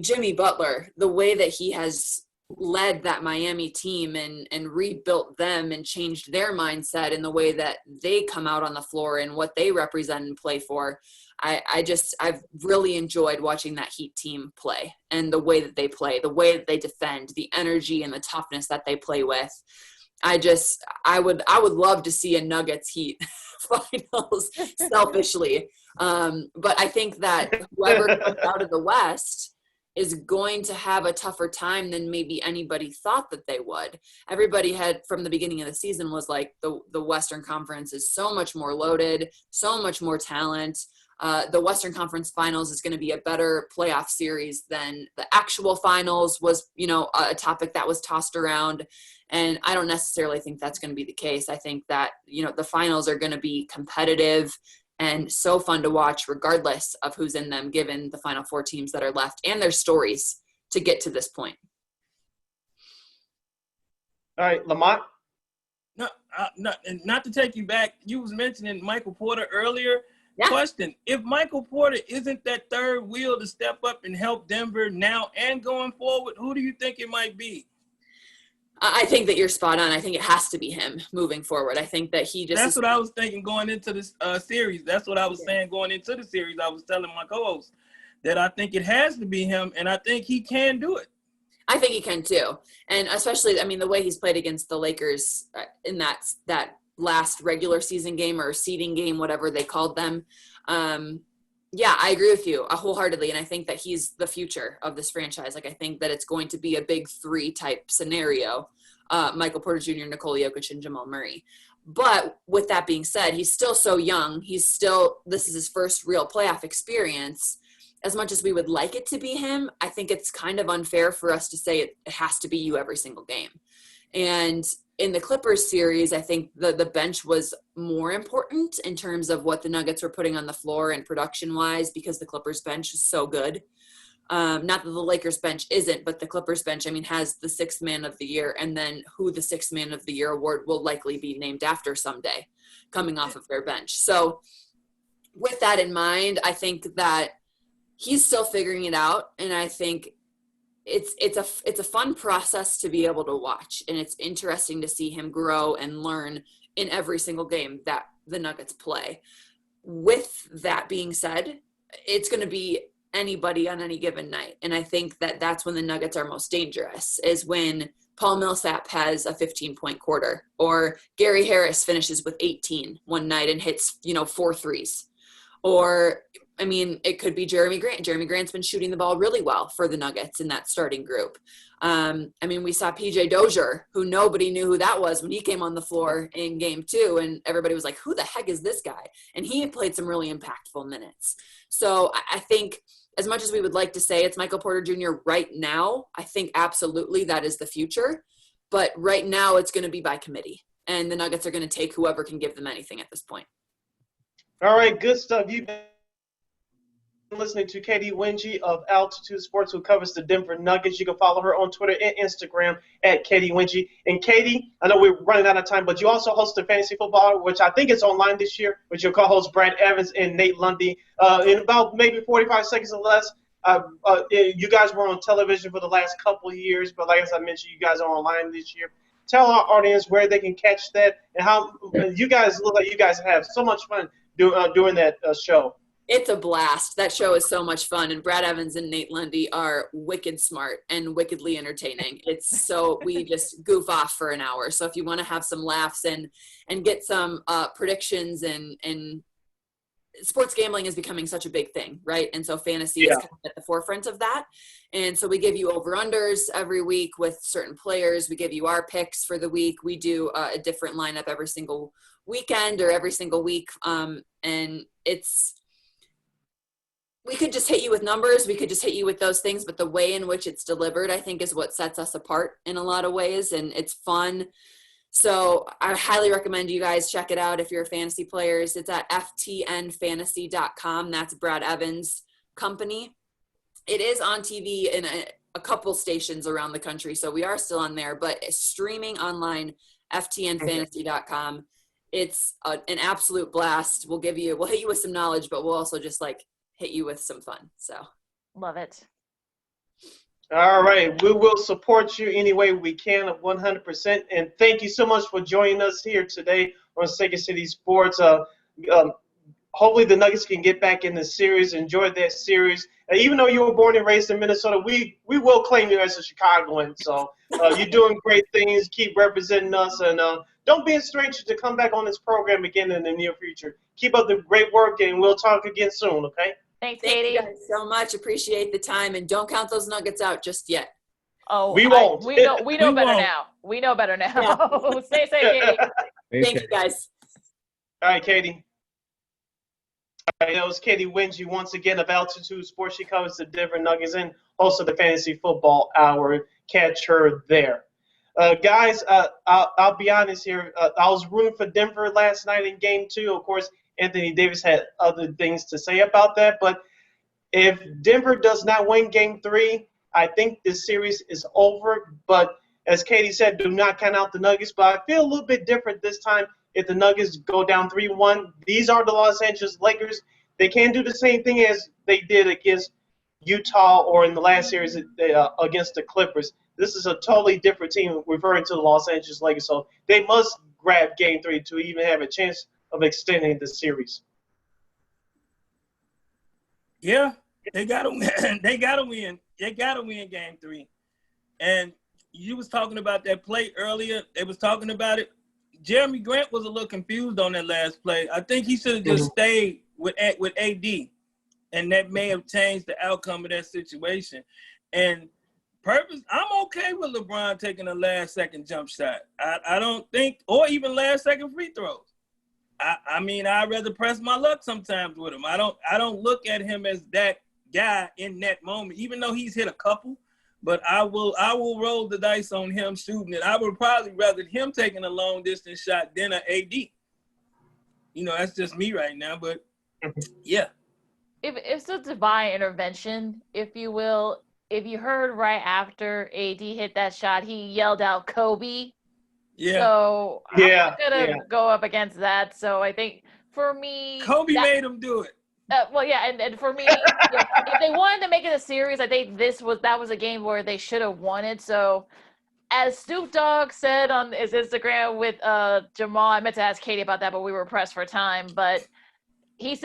Jimmy Butler, the way that he has led that Miami team and rebuilt them and changed their mindset in the way that they come out on the floor and what they represent and play for. I've really enjoyed watching that Heat team play and the way that they play, the way that they defend, the energy and the toughness that they play with. I would love to see a Nuggets Heat finals selfishly. But I think that whoever comes out of the West is going to have a tougher time than maybe anybody thought that they would. Everybody had from the beginning of the season was like the Western Conference is so much more loaded, so much more talent. The Western Conference Finals is going to be a better playoff series than the actual finals was, a topic that was tossed around. And I don't necessarily think that's going to be the case. I think that, the finals are going to be competitive and so fun to watch regardless of who's in them, given the final four teams that are left and their stories to get to this point. All right, Lamont. Not to take you back, you was mentioning Michael Porter earlier. Yeah. Question, if Michael Porter isn't that third wheel to step up and help Denver now and going forward, who do you think it might be? I think that you're spot on. I think it has to be him moving forward. I think that he just – That's what I was thinking going into this series. That's what I was saying going into the series. I was telling my co-host that I think it has to be him, and I think he can do it. I think he can too. And especially, the way he's played against the Lakers in that last regular season game or seeding game, whatever they called them. Yeah, I agree with you wholeheartedly. And I think that he's the future of this franchise. I think that it's going to be a big three type scenario. Michael Porter Jr., Nikola Jokic, and Jamal Murray. But with that being said, he's still so young. This is his first real playoff experience. As much as we would like it to be him, I think it's kind of unfair for us to say it has to be you every single game. And in the Clippers series, I think the bench was more important in terms of what the Nuggets were putting on the floor and production-wise because the Clippers bench is so good. Not that the Lakers bench isn't, but the Clippers bench, has the sixth man of the year, and then who the sixth man of the year award will likely be named after someday coming off of their bench. So with that in mind, I think that he's still figuring it out, and I think it's a fun process to be able to watch, and it's interesting to see him grow and learn in every single game that the Nuggets play. With that being said, it's going to be anybody on any given night, and I think that that's when the Nuggets are most dangerous, is when Paul Millsap has a 15-point quarter, or Gary Harris finishes with 18 one night and hits 4 threes, or I mean, it could be Jeremy Grant. Jeremy Grant's been shooting the ball really well for the Nuggets in that starting group. I mean, we saw PJ Dozier, who nobody knew who that was when he came on the floor in game 2, and everybody was like, who the heck is this guy? And he played some really impactful minutes. So I think as much as we would like to say it's Michael Porter Jr. right now, I think absolutely that is the future. But right now it's going to be by committee, and the Nuggets are going to take whoever can give them anything at this point. All right, good stuff. You've been listening to Katy Winge of Altitude Sports, who covers the Denver Nuggets. You can follow her on Twitter and Instagram at Katy Winge. And Katy, I know we're running out of time, but you also host the Fantasy Football Hour, which I think is online this year, with your co-hosts Brad Evans and Nate Lundy. In about maybe 45 seconds or less, you guys were on television for the last couple of years, but like as I mentioned, you guys are online this year. Tell our audience where they can catch that and how you guys look like you guys have so much fun doing that show. It's a blast. That show is so much fun. And Brad Evans and Nate Lundy are wicked smart and wickedly entertaining. It's so we just goof off for an hour. So if you want to have some laughs and get some predictions and sports gambling is becoming such a big thing, right? And so fantasy is kind of at the forefront of that. And so we give you over-unders every week with certain players. We give you our picks for the week. We do a different lineup every single weekend or every single week. And we could just hit you with numbers. We could just hit you with those things, but the way in which it's delivered, I think, is what sets us apart in a lot of ways, and it's fun. So I highly recommend you guys check it out if you're fantasy players. It's at ftnfantasy.com. That's Brad Evans' company. It is on TV in a couple stations around the country, so we are still on there, but it's streaming online, ftnfantasy.com. It's an absolute blast. We'll hit you with some knowledge, but we'll also just hit you with some fun. So Love it. All right. We will support you any way we can, 100%. And thank you so much for joining us here today on Second City Sports. Hopefully the Nuggets can get back in the series, enjoy that series. Even though you were born and raised in Minnesota, we will claim you as a Chicagoan. So you're doing great things. Keep representing us. And don't be a stranger to come back on this program again in the near future. Keep up the great work, and we'll talk again soon, okay? Thanks, thank Katy. you guys so much. Appreciate the time, and don't count those Nuggets out just yet. Oh, we won't. We know We better won't. now. We know better now. Stay safe, Katy. Thank you guys. All right, Katy. All right, that was Katy Winge once again of Altitude Sports. She covers the Denver Nuggets and also the Fantasy Football Hour. Catch her there. Guys, I'll be honest here. I was rooting for Denver last night in Game 2. Of course, Anthony Davis had other things to say about that. But if Denver does not win Game 3, I think this series is over. But as Katy said, do not count out the Nuggets. But I feel a little bit different this time if the Nuggets go down 3-1. These are the Los Angeles Lakers. They can't do the same thing as they did against Utah or in the last series against the Clippers. This is a totally different team referring to the Los Angeles Lakers. So they must grab Game 3 to even have a chance of extending the series. Yeah, they got to win. They got to win. They got to win Game 3. And you was talking about that play earlier. They was talking about it. Jeremy Grant was a little confused on that last play. I think he should have just stayed with AD, and that may have changed the outcome of that situation. And I'm okay with LeBron taking a last-second jump shot. I don't think, or even last-second free throws. I mean, I'd rather press my luck sometimes with him. I don't look at him as that guy in that moment, even though he's hit a couple. But I will roll the dice on him shooting it. I would probably rather him taking a long-distance shot than an AD. You know, that's just me right now. But yeah, If it's a divine intervention, if you will. If you heard right after AD hit that shot, he yelled out Kobe. yeah. So I'm not gonna go up against that. So I think for me, Kobe made him do it. well, yeah, and for me, if they wanted to make it a series, I think that was a game where they should have won it. So, as Snoop Dogg said on his Instagram with Jamal, I meant to ask Katy about that, but we were pressed for time. But he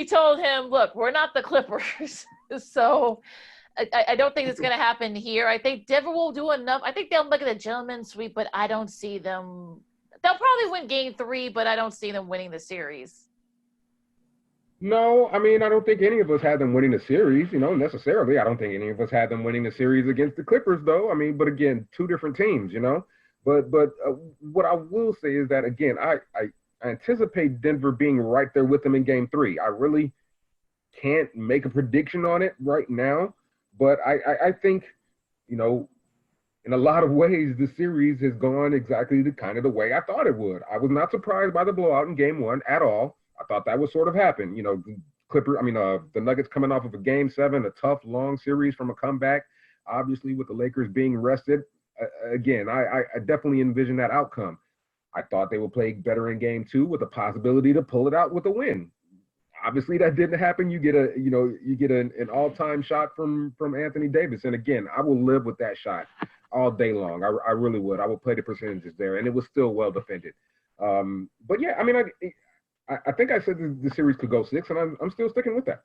told him, "Look, we're not the Clippers, so." I don't think it's going to happen here. I think Denver will do enough. I think they'll look at a gentleman's sweep, but I don't see them. They'll probably win Game 3, but I don't see them winning the series. No, I mean, I don't think any of us had them winning the series, necessarily. I don't think any of us had them winning the series against the Clippers, though. I mean, but again, two different teams. But what I will say is that, again, I anticipate Denver being right there with them in game three. I really can't make a prediction on it right now, but I think, you know, in a lot of ways, the series has gone exactly the kind of the way I thought it would. I was not surprised by the blowout in game one at all. I thought that would sort of happen. The Nuggets coming off of a game seven, a tough, long series from a comeback, obviously with the Lakers being rested. Again, I definitely envision that outcome. I thought they would play better in game two with the possibility to pull it out with a win. Obviously, that didn't happen. You get an all-time shot from Anthony Davis, and again, I will live with that shot all day long. I really would. I would play the percentages there, and it was still well defended. But yeah, I mean, I think I said the series could go six, and I'm still sticking with that.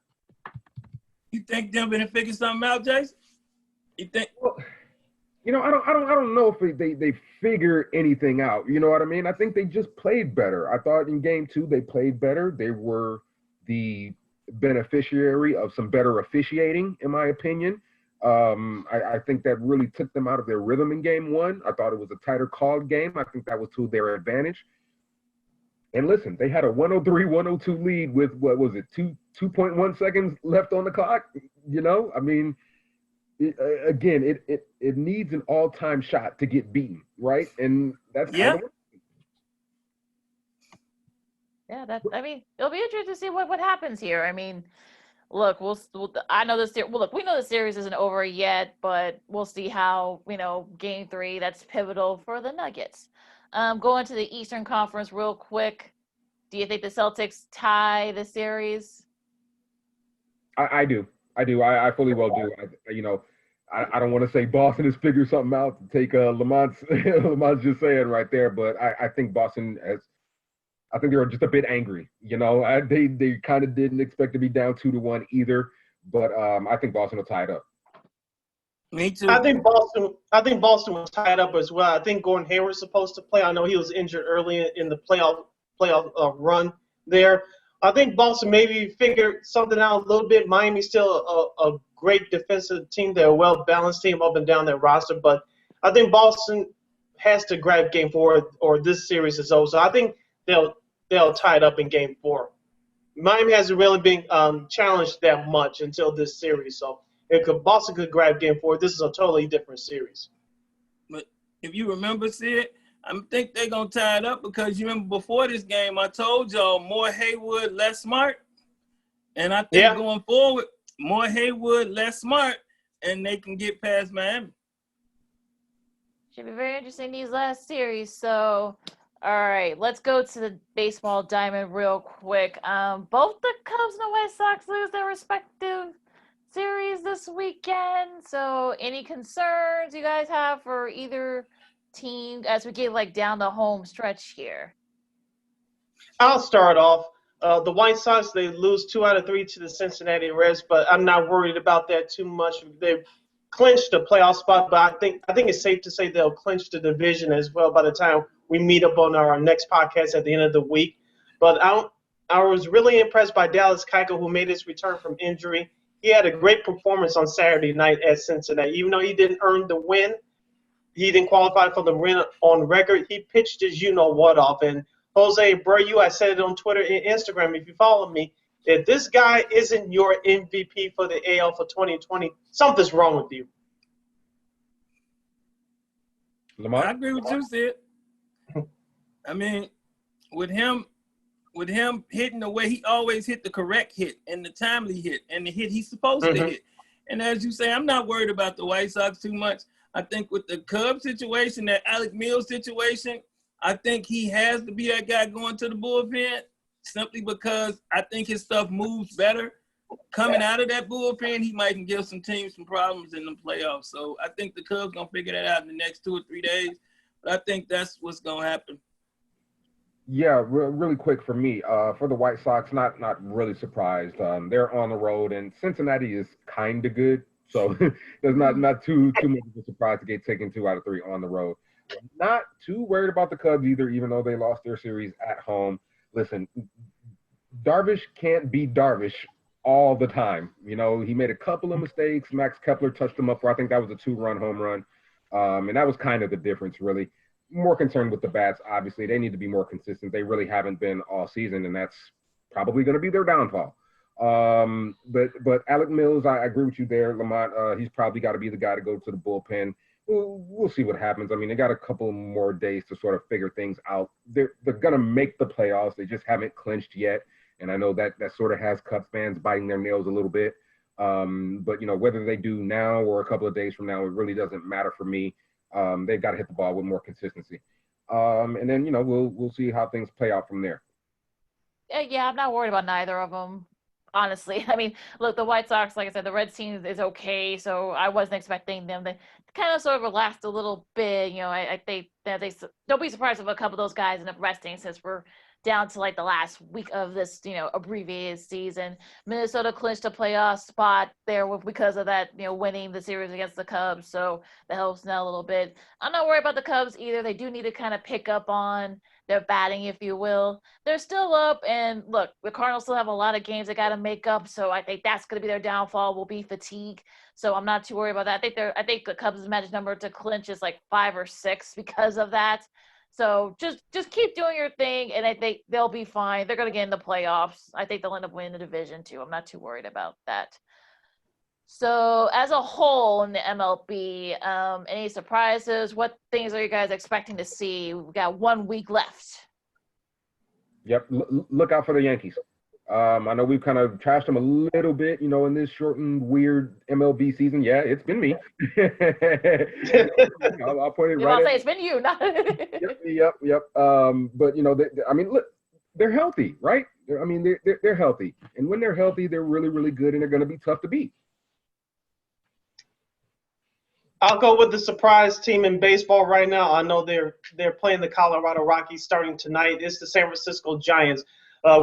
You think Denver can figure something out, Jason? You think? Well, I don't know if they figure anything out. You know what I mean? I think they just played better. I thought in game two they played better. They were the beneficiary of some better officiating, in my opinion. I think that really took them out of their rhythm in game one. I thought it was a tighter called game. I think that was to their advantage. And listen, they had a 103-102 lead with, what was it, 2.1 seconds left on the clock. I mean, it needs an all-time shot to get beaten, right? And that's Yeah. Yeah, it'll be interesting to see what happens here. I mean, look, I know this. Well, look, we know the series isn't over yet, but we'll see how game three. That's pivotal for the Nuggets. Going to the Eastern Conference real quick. Do you think the Celtics tie the series? I do. I fully well do. I don't want to say Boston has figured something out to take Lamont's just saying right there, but I think Boston has. I think they were just a bit angry. They kind of didn't expect to be down 2-1 either, but I think Boston will tie it up. Me too. I think Boston was tied up as well. I think Gordon Hayward's supposed to play. I know he was injured early in the playoff run there. I think Boston maybe figured something out a little bit. Miami's still a great defensive team. They're a well-balanced team up and down their roster, but I think Boston has to grab game four or this series is over. So I think they'll tie it up in game four. Miami hasn't really been challenged that much until this series. So if Boston could grab game four, this is a totally different series. But if you remember, Sid, I think they're going to tie it up because you remember before this game, I told y'all more Hayward, less Smart. And I think going forward, more Hayward, less Smart, and they can get past Miami. Should be very interesting these last series. So, all right, let's go to the baseball diamond real quick. Both the Cubs and the White Sox lose their respective series this weekend. So, any concerns you guys have for either team as we get down the home stretch here? I'll start off. The White Sox, they lose 2 out of 3 to the Cincinnati Reds, but I'm not worried about that too much. They've clinched a playoff spot, but I think it's safe to say they'll clinch the division as well by the time we meet up on our next podcast at the end of the week. But I was really impressed by Dallas Keuchel, who made his return from injury. He had a great performance on Saturday night at Cincinnati. Even though he didn't earn the win, he didn't qualify for the win on record. He pitched his you-know-what off. And Jose Abreu, I said it on Twitter and Instagram, if you follow me, if this guy isn't your MVP for the AL for 2020, something's wrong with you. Lamont? I agree with you, Sid. I mean, with him hitting the way he always hit, the correct hit and the timely hit and the hit he's supposed to hit. And as you say, I'm not worried about the White Sox too much. I think with the Cubs situation, that Alec Mills situation, I think he has to be that guy going to the bullpen simply because I think his stuff moves better. Coming out of that bullpen, he might can give some teams some problems in the playoffs. So I think the Cubs going to figure that out in the next 2 or 3 days. But I think that's what's going to happen. Yeah, really quick for me. For the White Sox, not really surprised. They're on the road, and Cincinnati is kind of good. So there's not too much of a surprise to get taken 2 out of 3 on the road. Not too worried about the Cubs either, even though they lost their series at home. Listen, Darvish can't be Darvish all the time. You know, he made a couple of mistakes. Max Kepler touched him up for, I think that was a 2-run home run. And that was kind of the difference, really. More concerned with the bats, obviously. They need to be more consistent. They really haven't been all season, and that's probably going to be their downfall. But Alec Mills, I agree with you there, Lamont. He's probably got to be the guy to go to the bullpen. We'll see what happens. I mean, they got a couple more days to sort of figure things out. They're going to make the playoffs. They just haven't clinched yet. And I know that sort of has Cubs fans biting their nails a little bit. But, you know, whether they do now or a couple of days from now, it really doesn't matter for me. They've got to hit the ball with more consistency. And then, you know, we'll see how things play out from there. Yeah, I'm not worried about neither of them, honestly. I mean, look, the White Sox, like I said, the Red team is okay, so I wasn't expecting them to kind of sort of relax a little bit. You know, I think that they don't be surprised if a couple of those guys end up resting since we're down to like the last week of this, you know, abbreviated season. Minnesota clinched a playoff spot there because of that, you know, winning the series against the Cubs. So that helps now a little bit. I'm not worried about the Cubs either. They do need to kind of pick up on their batting, if you will. They're still up, and look, the Cardinals still have a lot of games they got to make up. So I think that's going to be their downfall. Will be fatigue. So I'm not too worried about that. I think the Cubs' magic number to clinch is like 5 or 6 because of that. So just keep doing your thing, and I think they'll be fine. They're going to get in the playoffs. I think they'll end up winning the division too. I'm not too worried about that. So as a whole in the MLB, any surprises? What things are you guys expecting to see? We've got 1 week left. Yep, look out for the Yankees. I know we've kind of trashed them a little bit, you know, in this shortened, weird MLB season. Yeah, it's been me. I'll put it right. I'll say it's been you. Not Yep. But you know, I mean, look, they're healthy, right? They're healthy, and when they're healthy, they're really, really good, and they're going to be tough to beat. I'll go with the surprise team in baseball right now. I know they're playing the Colorado Rockies starting tonight. It's the San Francisco Giants.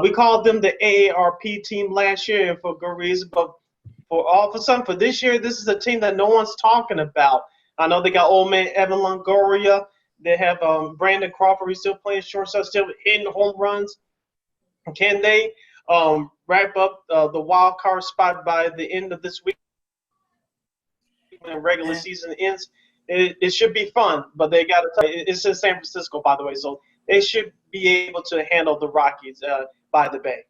We called them the AARP team last year for good reason, but for this year, this is a team that no one's talking about. I know they got old man Evan Longoria. They have Brandon Crawford. He's still playing shortstop, still hitting home runs. Can they wrap up the wild card spot by the end of this week when the regular season ends? It should be fun, but they got to tell you, it's in San Francisco, by the way, so they should be able to handle the Rockies by the Bay.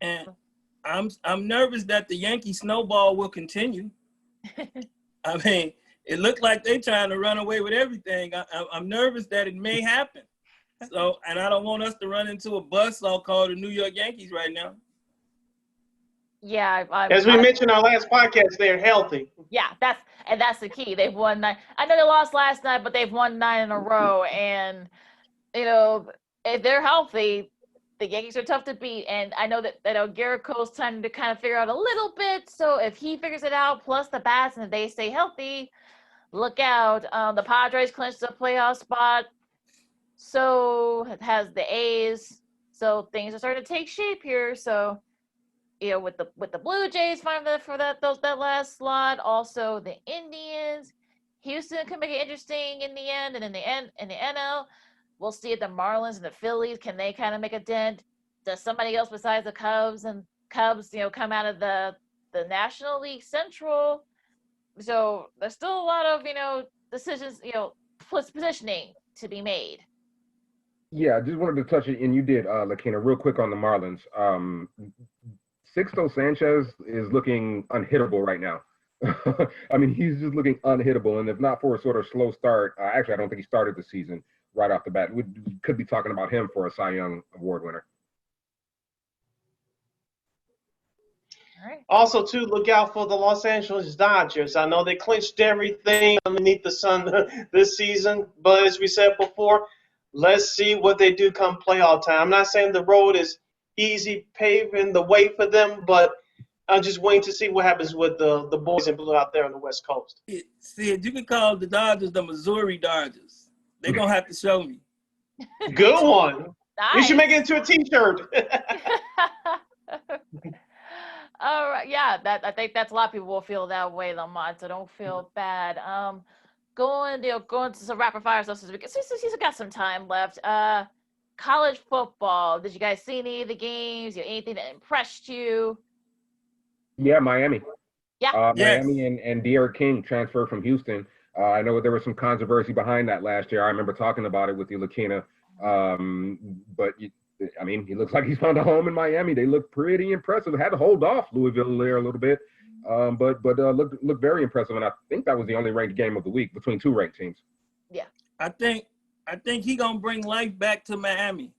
And I'm nervous that the Yankee snowball will continue. I mean, it looked like they're trying to run away with everything. I'm nervous that it may happen. So, and I don't want us to run into a buzzsaw called the New York Yankees right now. Yeah, as we mentioned in our last podcast, they're healthy. Yeah, that's the key. They've won 9. I know they lost last night, but they've won 9 in a row. And you know, if they're healthy, the Yankees are tough to beat. And I know that Garrett Cole's time to kind of figure out a little bit. So if he figures it out, plus the bats, and if they stay healthy, look out. The Padres clinched a playoff spot. So it has the A's. So things are starting to take shape here. So, you know, with the Blue Jays fighting for that last slot, also the Indians, Houston can make it interesting in the end, and in the NL, we'll see if the Marlins and the Phillies can they kind of make a dent. Does somebody else besides the Cubs, you know, come out of the National League Central? So there's still a lot of, you know, decisions, you know, positioning to be made. Yeah, I just wanted to touch it, and you did, Lakina, real quick on the Marlins. Sixto Sanchez is looking unhittable right now. I mean, he's just looking unhittable, and if not for a sort of slow start, actually, I don't think he started the season right off the bat. We could be talking about him for a Cy Young Award winner. All right. Also, too, look out for the Los Angeles Dodgers. I know they clinched everything underneath the sun this season, but as we said before, let's see what they do come playoff time. I'm not saying the road is easy paving the way for them, but I'm just waiting to see what happens with the boys in blue out there on the West Coast. See, you can call the Dodgers the Missouri Dodgers. They're going to have to show me. Good one. Nice. We should make it into a T-shirt. All right. Yeah, I think that's a lot of people will feel that way, Lamont, so don't feel bad. Going to some rapid fire stuff since we got some time left. college football, did you guys see any of the games? Anything that impressed you? Yeah, Miami. Yeah. Yes. Miami and De'Aaron King transferred from Houston. I know there was some controversy behind that last year. I remember talking about it with you, Lakina. But I mean, he looks like he's found a home in Miami. They look pretty impressive. Had to hold off Louisville there a little bit, but looked very impressive. And I think that was the only ranked game of the week between two ranked teams. Yeah. I think he gonna bring life back to Miami.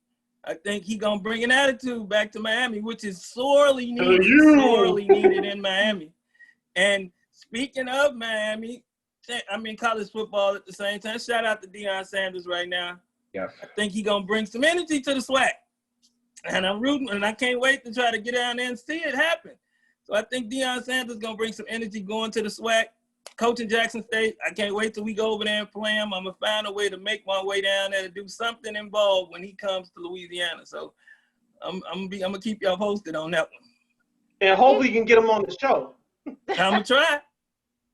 I think he gonna bring an attitude back to Miami, which is sorely needed in Miami. And speaking of Miami, I mean college football at the same time. Shout out to Deion Sanders right now. Yes. I think he gonna bring some energy to the SWAC. And I'm rooting, and I can't wait to try to get down there and see it happen. So I think Deion Sanders gonna bring some energy going to the SWAC. Coaching Jackson State, I can't wait till we go over there and play him. I'm gonna find a way to make my way down there to do something involved when he comes to Louisiana. So I'm gonna keep y'all posted on that one. And hopefully you can get him on the show. I'm gonna try.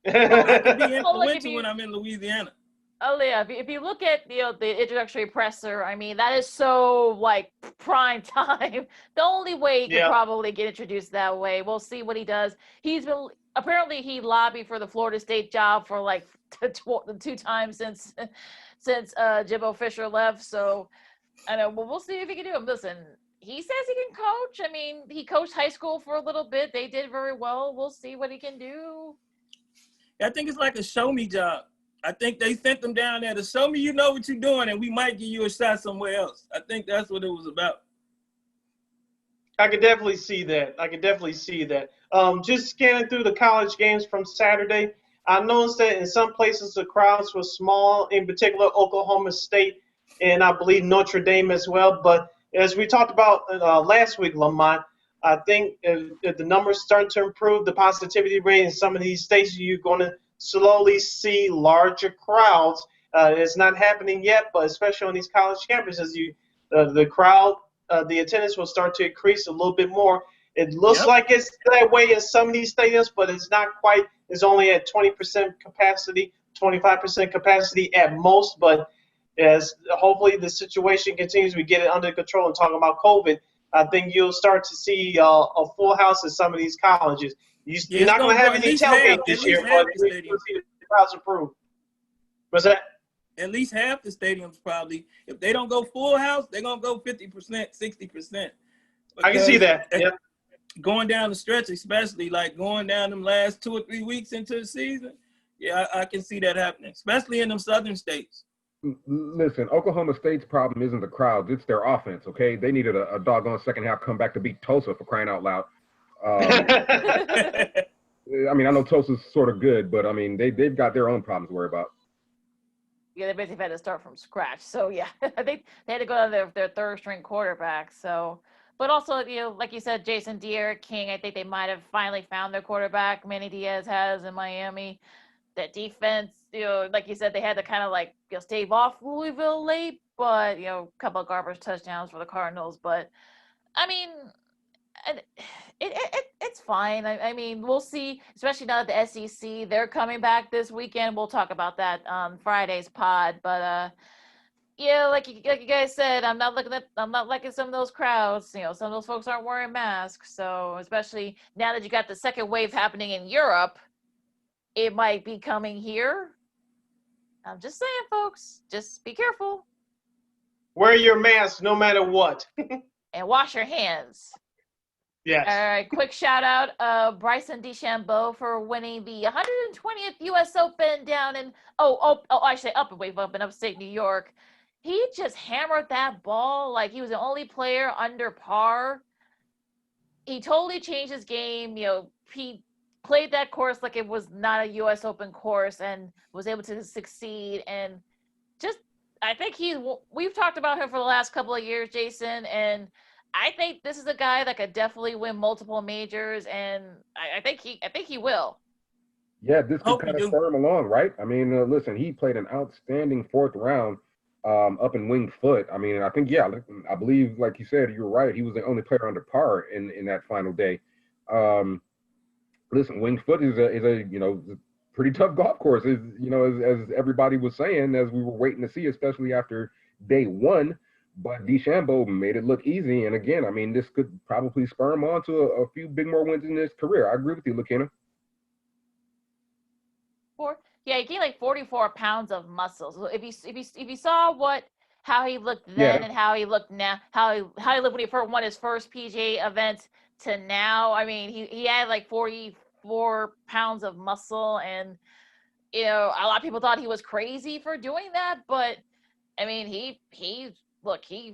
I can be influential when I'm in Louisiana. Oh yeah, if you look at the introductory presser, I mean that is so like prime time. The only way he could probably get introduced that way. We'll see what he does. He lobbied for the Florida State job for like 2 times since Jimbo Fisher left. So I know, but we'll see if he can do it. Listen, he says he can coach. I mean, he coached high school for a little bit. They did very well. We'll see what he can do. I think it's like a show me job. I think they sent them down there to show me you know what you're doing, and we might give you a shot somewhere else. I think that's what it was about. I could definitely see that. Just scanning through the college games from Saturday, I noticed that in some places the crowds were small, in particular Oklahoma State and I believe Notre Dame as well. But as we talked about last week, Lamont, I think if the numbers start to improve, the positivity rate in some of these states, you're going to slowly see larger crowds. It's not happening yet, but especially on these college campuses, the crowd, the attendance will start to increase a little bit more. It looks like it's that way in some of these stadiums, but it's not quite. It's only at 20% capacity, 25% capacity at most. But as hopefully the situation continues, we get it under control and talking about COVID, I think you'll start to see a full house at some of these colleges. You're not going to have any tailgate this year, but you'll see the crowds improve. What's that? At least half the stadiums probably, if they don't go full house, they're going to go 50%, 60%. I can see that, yeah. Going down the stretch, especially like going down them last 2 or 3 weeks into the season, I can see that happening, especially in them southern states. Listen, Oklahoma State's problem isn't the crowds, it's their offense, okay? They needed a doggone second half comeback to beat Tulsa, for crying out loud. I mean, I know Tulsa's sort of good, but I mean, they've got their own problems to worry about. Yeah, they basically had to start from scratch. So yeah, I think they had to go to their third string quarterback. So, but also, like you said, Jason, De'Aaron King, I think they might have finally found their quarterback. Manny Diaz has in Miami. That defense, like you said, they had to kind of like stave off Louisville late, but a couple of garbage touchdowns for the Cardinals. But I mean, it's fine. I mean, we'll see, especially now that the SEC, they're coming back this weekend. We'll talk about that on Friday's pod. But like you guys said, I'm not liking some of those crowds. Some of those folks aren't wearing masks. So especially now that you got the second wave happening in Europe, it might be coming here. I'm just saying, folks, just be careful. Wear your mask no matter what. And wash your hands. Yes. All right, quick shout out, Bryson DeChambeau for winning the 120th U.S. Open down in I should say up in upstate New York. He just hammered that ball like he was the only player under par. He totally changed his game. He played that course like it was not a U.S. Open course and was able to succeed. And just, I think we've talked about him for the last couple of years, Jason, and I think this is a guy that could definitely win multiple majors, and I think he will. Yeah, this could kind of spur him along, right? I mean, listen, he played an outstanding 4th round up in Winged Foot. I mean, I think, I believe, like you said, you're right. He was the only player under par in that final day. Listen, Winged Foot is a pretty tough golf course, as everybody was saying, as we were waiting to see, especially after day 1. But DeChambeau made it look easy. And again, I mean, this could probably spur him on to a few big more wins in his career. I agree with you, Lakina. Yeah, he gained like 44 pounds of muscle. So if you saw how he looked then Yeah. and how he looked now, how he looked when he first won his first PGA event to now, I mean, he had like 44 pounds of muscle, and a lot of people thought he was crazy for doing that, but I mean, he looked, he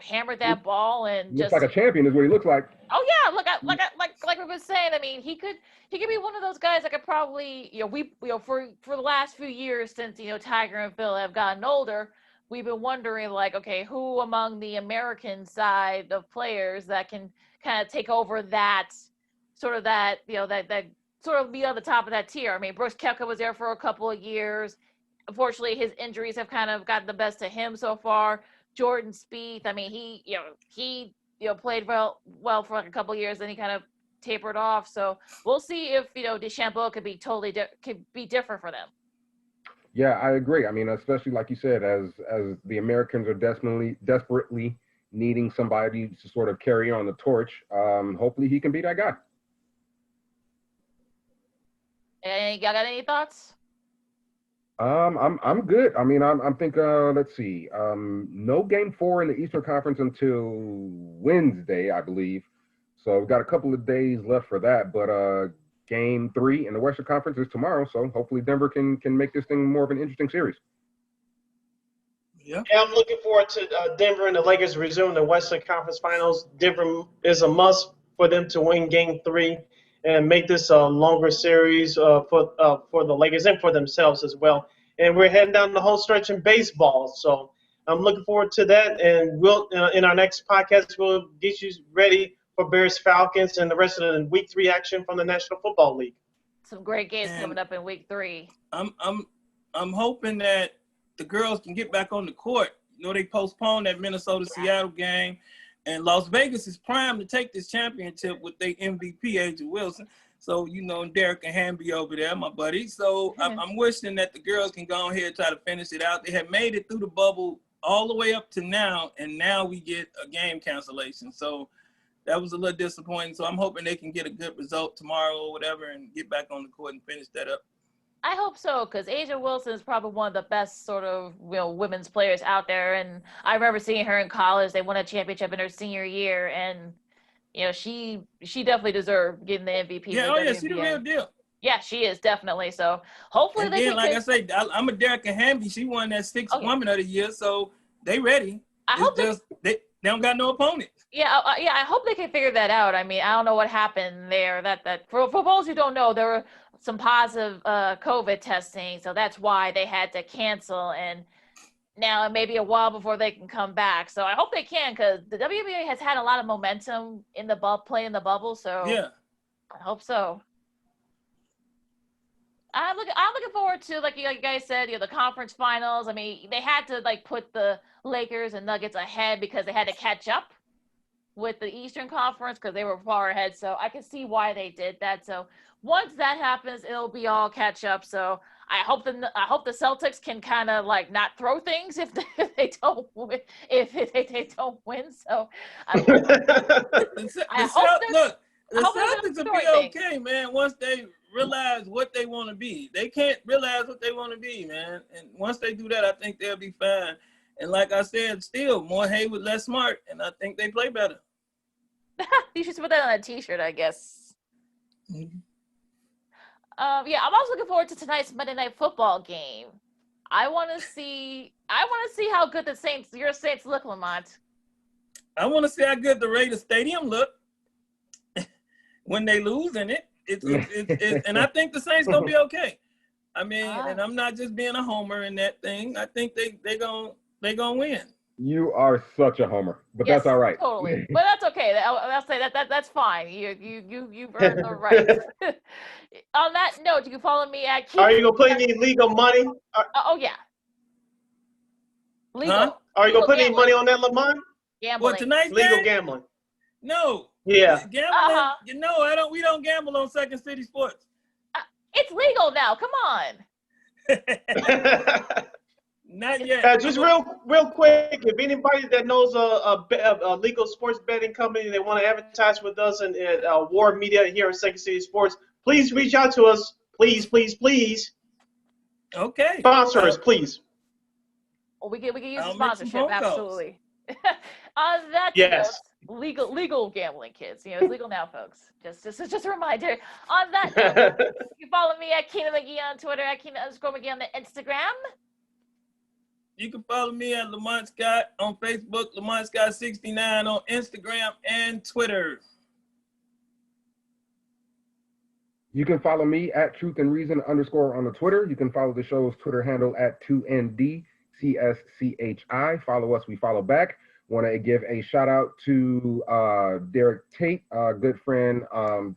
hammered that ball and Looks just like a champion is what he looks like. Oh yeah, like we've been saying. I mean, he could be one of those guys that could probably for the last few years since Tiger and Phil have gotten older, we've been wondering like, okay, who among the American side of players that can kind of take over that sort of that sort of be on the top of that tier. I mean, Brooks Koepka was there for a couple of years. Unfortunately, his injuries have kind of gotten the best of him so far. Jordan Spieth, I mean, he played well for like a couple of years, then he kind of tapered off. So we'll see if DeChambeau could be different for them. Yeah, I agree. I mean, especially like you said, as the Americans are desperately needing somebody to sort of carry on the torch. Hopefully, he can be that guy. And y'all got any thoughts? I'm good. I mean, I'm thinking. Let's see. No game 4 in the Eastern Conference until Wednesday, I believe. So we've got a couple of days left for that. But game 3 in the Western Conference is tomorrow. So hopefully Denver can make this thing more of an interesting series. Yeah, I'm looking forward to Denver and the Lakers resume the Western Conference Finals. Denver is a must for them to win game 3 and make this a longer series for the Lakers and for themselves as well. And we're heading down the home stretch in baseball, so I'm looking forward to that. And we'll in our next podcast we'll get you ready for Bears Falcons and the rest of the Week 3 action from the National Football League. Some great games coming up in Week 3. I'm hoping that the girls can get back on the court. They postponed that Minnesota-Seattle game. And Las Vegas is primed to take this championship with their MVP, Angel Wilson. So, Derek and Hamby over there, my buddy. So I'm wishing that the girls can go ahead and try to finish it out. They have made it through the bubble all the way up to now, and now we get a game cancellation. So that was a little disappointing. So I'm hoping they can get a good result tomorrow or whatever and get back on the court and finish that up. I hope so, because Asia Wilson is probably one of the best sort of women's players out there, and I remember seeing her in college. They won a championship in her senior year, and she definitely deserved getting the MVP. Yeah, she's the real deal. Yeah, she is definitely. So hopefully they can. Like I say, I'm a Derek and Hamby. She won that 6th Woman of the Year, so they ready. They don't got no opponent. Yeah, I hope they can figure that out. I mean, I don't know what happened there. That for those who don't know, there were some positive COVID testing, so that's why they had to cancel. And now it may be a while before they can come back. So I hope they can, because the WNBA has had a lot of momentum in the play in the bubble. So yeah, I hope so. I'm looking forward to, like you guys said, the conference finals. I mean, they had to put the Lakers and Nuggets ahead because they had to catch up with the Eastern Conference because they were far ahead. So I can see why they did that. So once that happens, it'll be all catch up. So I hope the Celtics can kind of not throw things if they don't win. If they don't win, so I hope the Celtics will be okay, man. Once they realize what they want to be, they can't realize what they want to be, man. And once they do that, I think they'll be fine. And like I said, still more Hayward, less Smart, and I think they play better. You should put that on a T-shirt, I guess. Mm-hmm. Yeah, I'm also looking forward to tonight's Monday Night Football game. I want to see how good your Saints look, Lamont. I want to see how good the Raiders Stadium look when they lose in it. And I think the Saints gonna be okay. I mean, and I'm not just being a homer in that thing. I think they gonna win. You are such a homer, but yes, that's all right. Totally, but that's okay. I'll say that's fine. You've earned the right. On that note, you can follow me at. Are you gonna put any legal money? Oh yeah. Legal. Huh? Are you gonna put any money on that, Lamont? Gambling. What, tonight's legal game? Gambling. No. Yeah. Gambling. No, we don't gamble on Second City Sports. It's legal now. Come on. Not yet. Just real quick, if anybody that knows a legal sports betting company they want to advertise with us and War Media here in Second City Sports, please reach out to us. Please, please, please. Okay. Sponsor us, please. Well, we can use I'll the make some sponsorship, phone calls. absolutely. On that Yes. note, legal gambling, kids. You know, it's legal now, folks. Just a reminder. On that note, you can follow me at Keena McGee on Twitter, at Keena_McGee on the Instagram. You can follow me at Lamont Scott on Facebook, Lamont Scott 69 on Instagram and Twitter. You can follow me at Truth and Reason _ on the Twitter. You can follow the show's Twitter handle at 2NDCSCHI. Follow us, we follow back. Want to give a shout out to Derek Tate, good friend,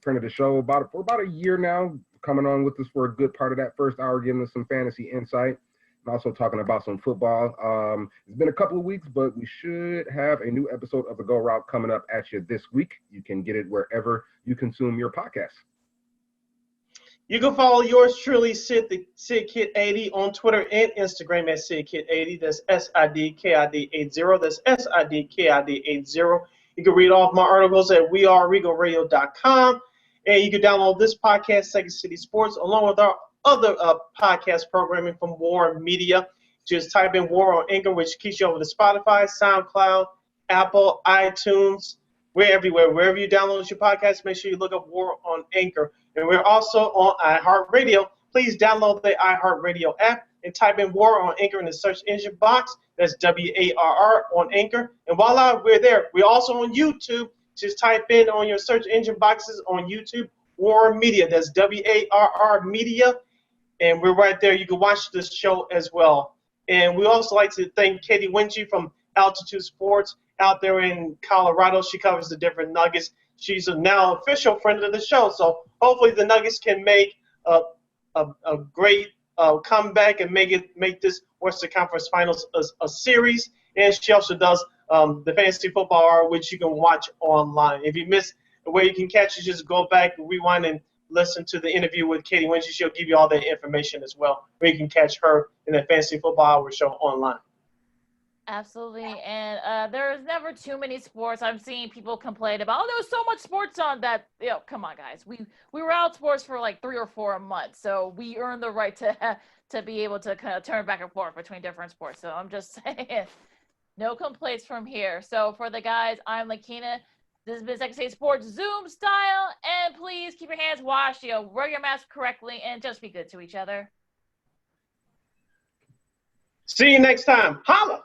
friend of the show for about a year now, coming on with us for a good part of that first hour, giving us some fantasy insight. And also talking about some football. It's been a couple of weeks, but we should have a new episode of the Go Route coming up at you this week. You can get it wherever you consume your podcasts. You can follow yours truly, Sid Kid 80 on Twitter and Instagram at Sid Kid 80. That's SIDKID 80. That's SIDKID 80. You can read all of my articles at weareregalradio.com. And you can download this podcast, Second City Sports, along with our other podcast programming from War Media. Just type in War on Anchor, which keeps you over to Spotify, SoundCloud, Apple, iTunes. We're everywhere. Wherever you download your podcast, make sure you look up War on Anchor. And we're also on iHeartRadio. Please download the iHeartRadio app and type in War on Anchor in the search engine box. That's WARR on Anchor. And voila, we're there. We're also on YouTube. Just type in on your search engine boxes on YouTube, War Media. That's WARR Media. And we're right there. You can watch this show as well. And we also like to thank Katy Winge from Altitude Sports out there in Colorado. She covers the different Nuggets. She's a now official friend of the show. So hopefully the Nuggets can make a great comeback and make this Western Conference Finals a series. And she also does the Fantasy Football Hour, which you can watch online. If you miss the way you can catch it, just go back, rewind, and listen to the interview with Katy Winge. She'll give you all that information as well, where you can catch her in the Fantasy Football Hour show online. Absolutely, and there's never too many sports. I'm seeing people complain about, there's so much sports on that. Come on, guys. We were out sports for like 3 or 4 months, so we earned the right to be able to kind of turn back and forth between different sports. So I'm just saying, no complaints from here. So for the guys, I'm Lakina. This has been Second City Sports Zoom style, and please keep your hands washed. Wear your mask correctly, and just be good to each other. See you next time. Holla!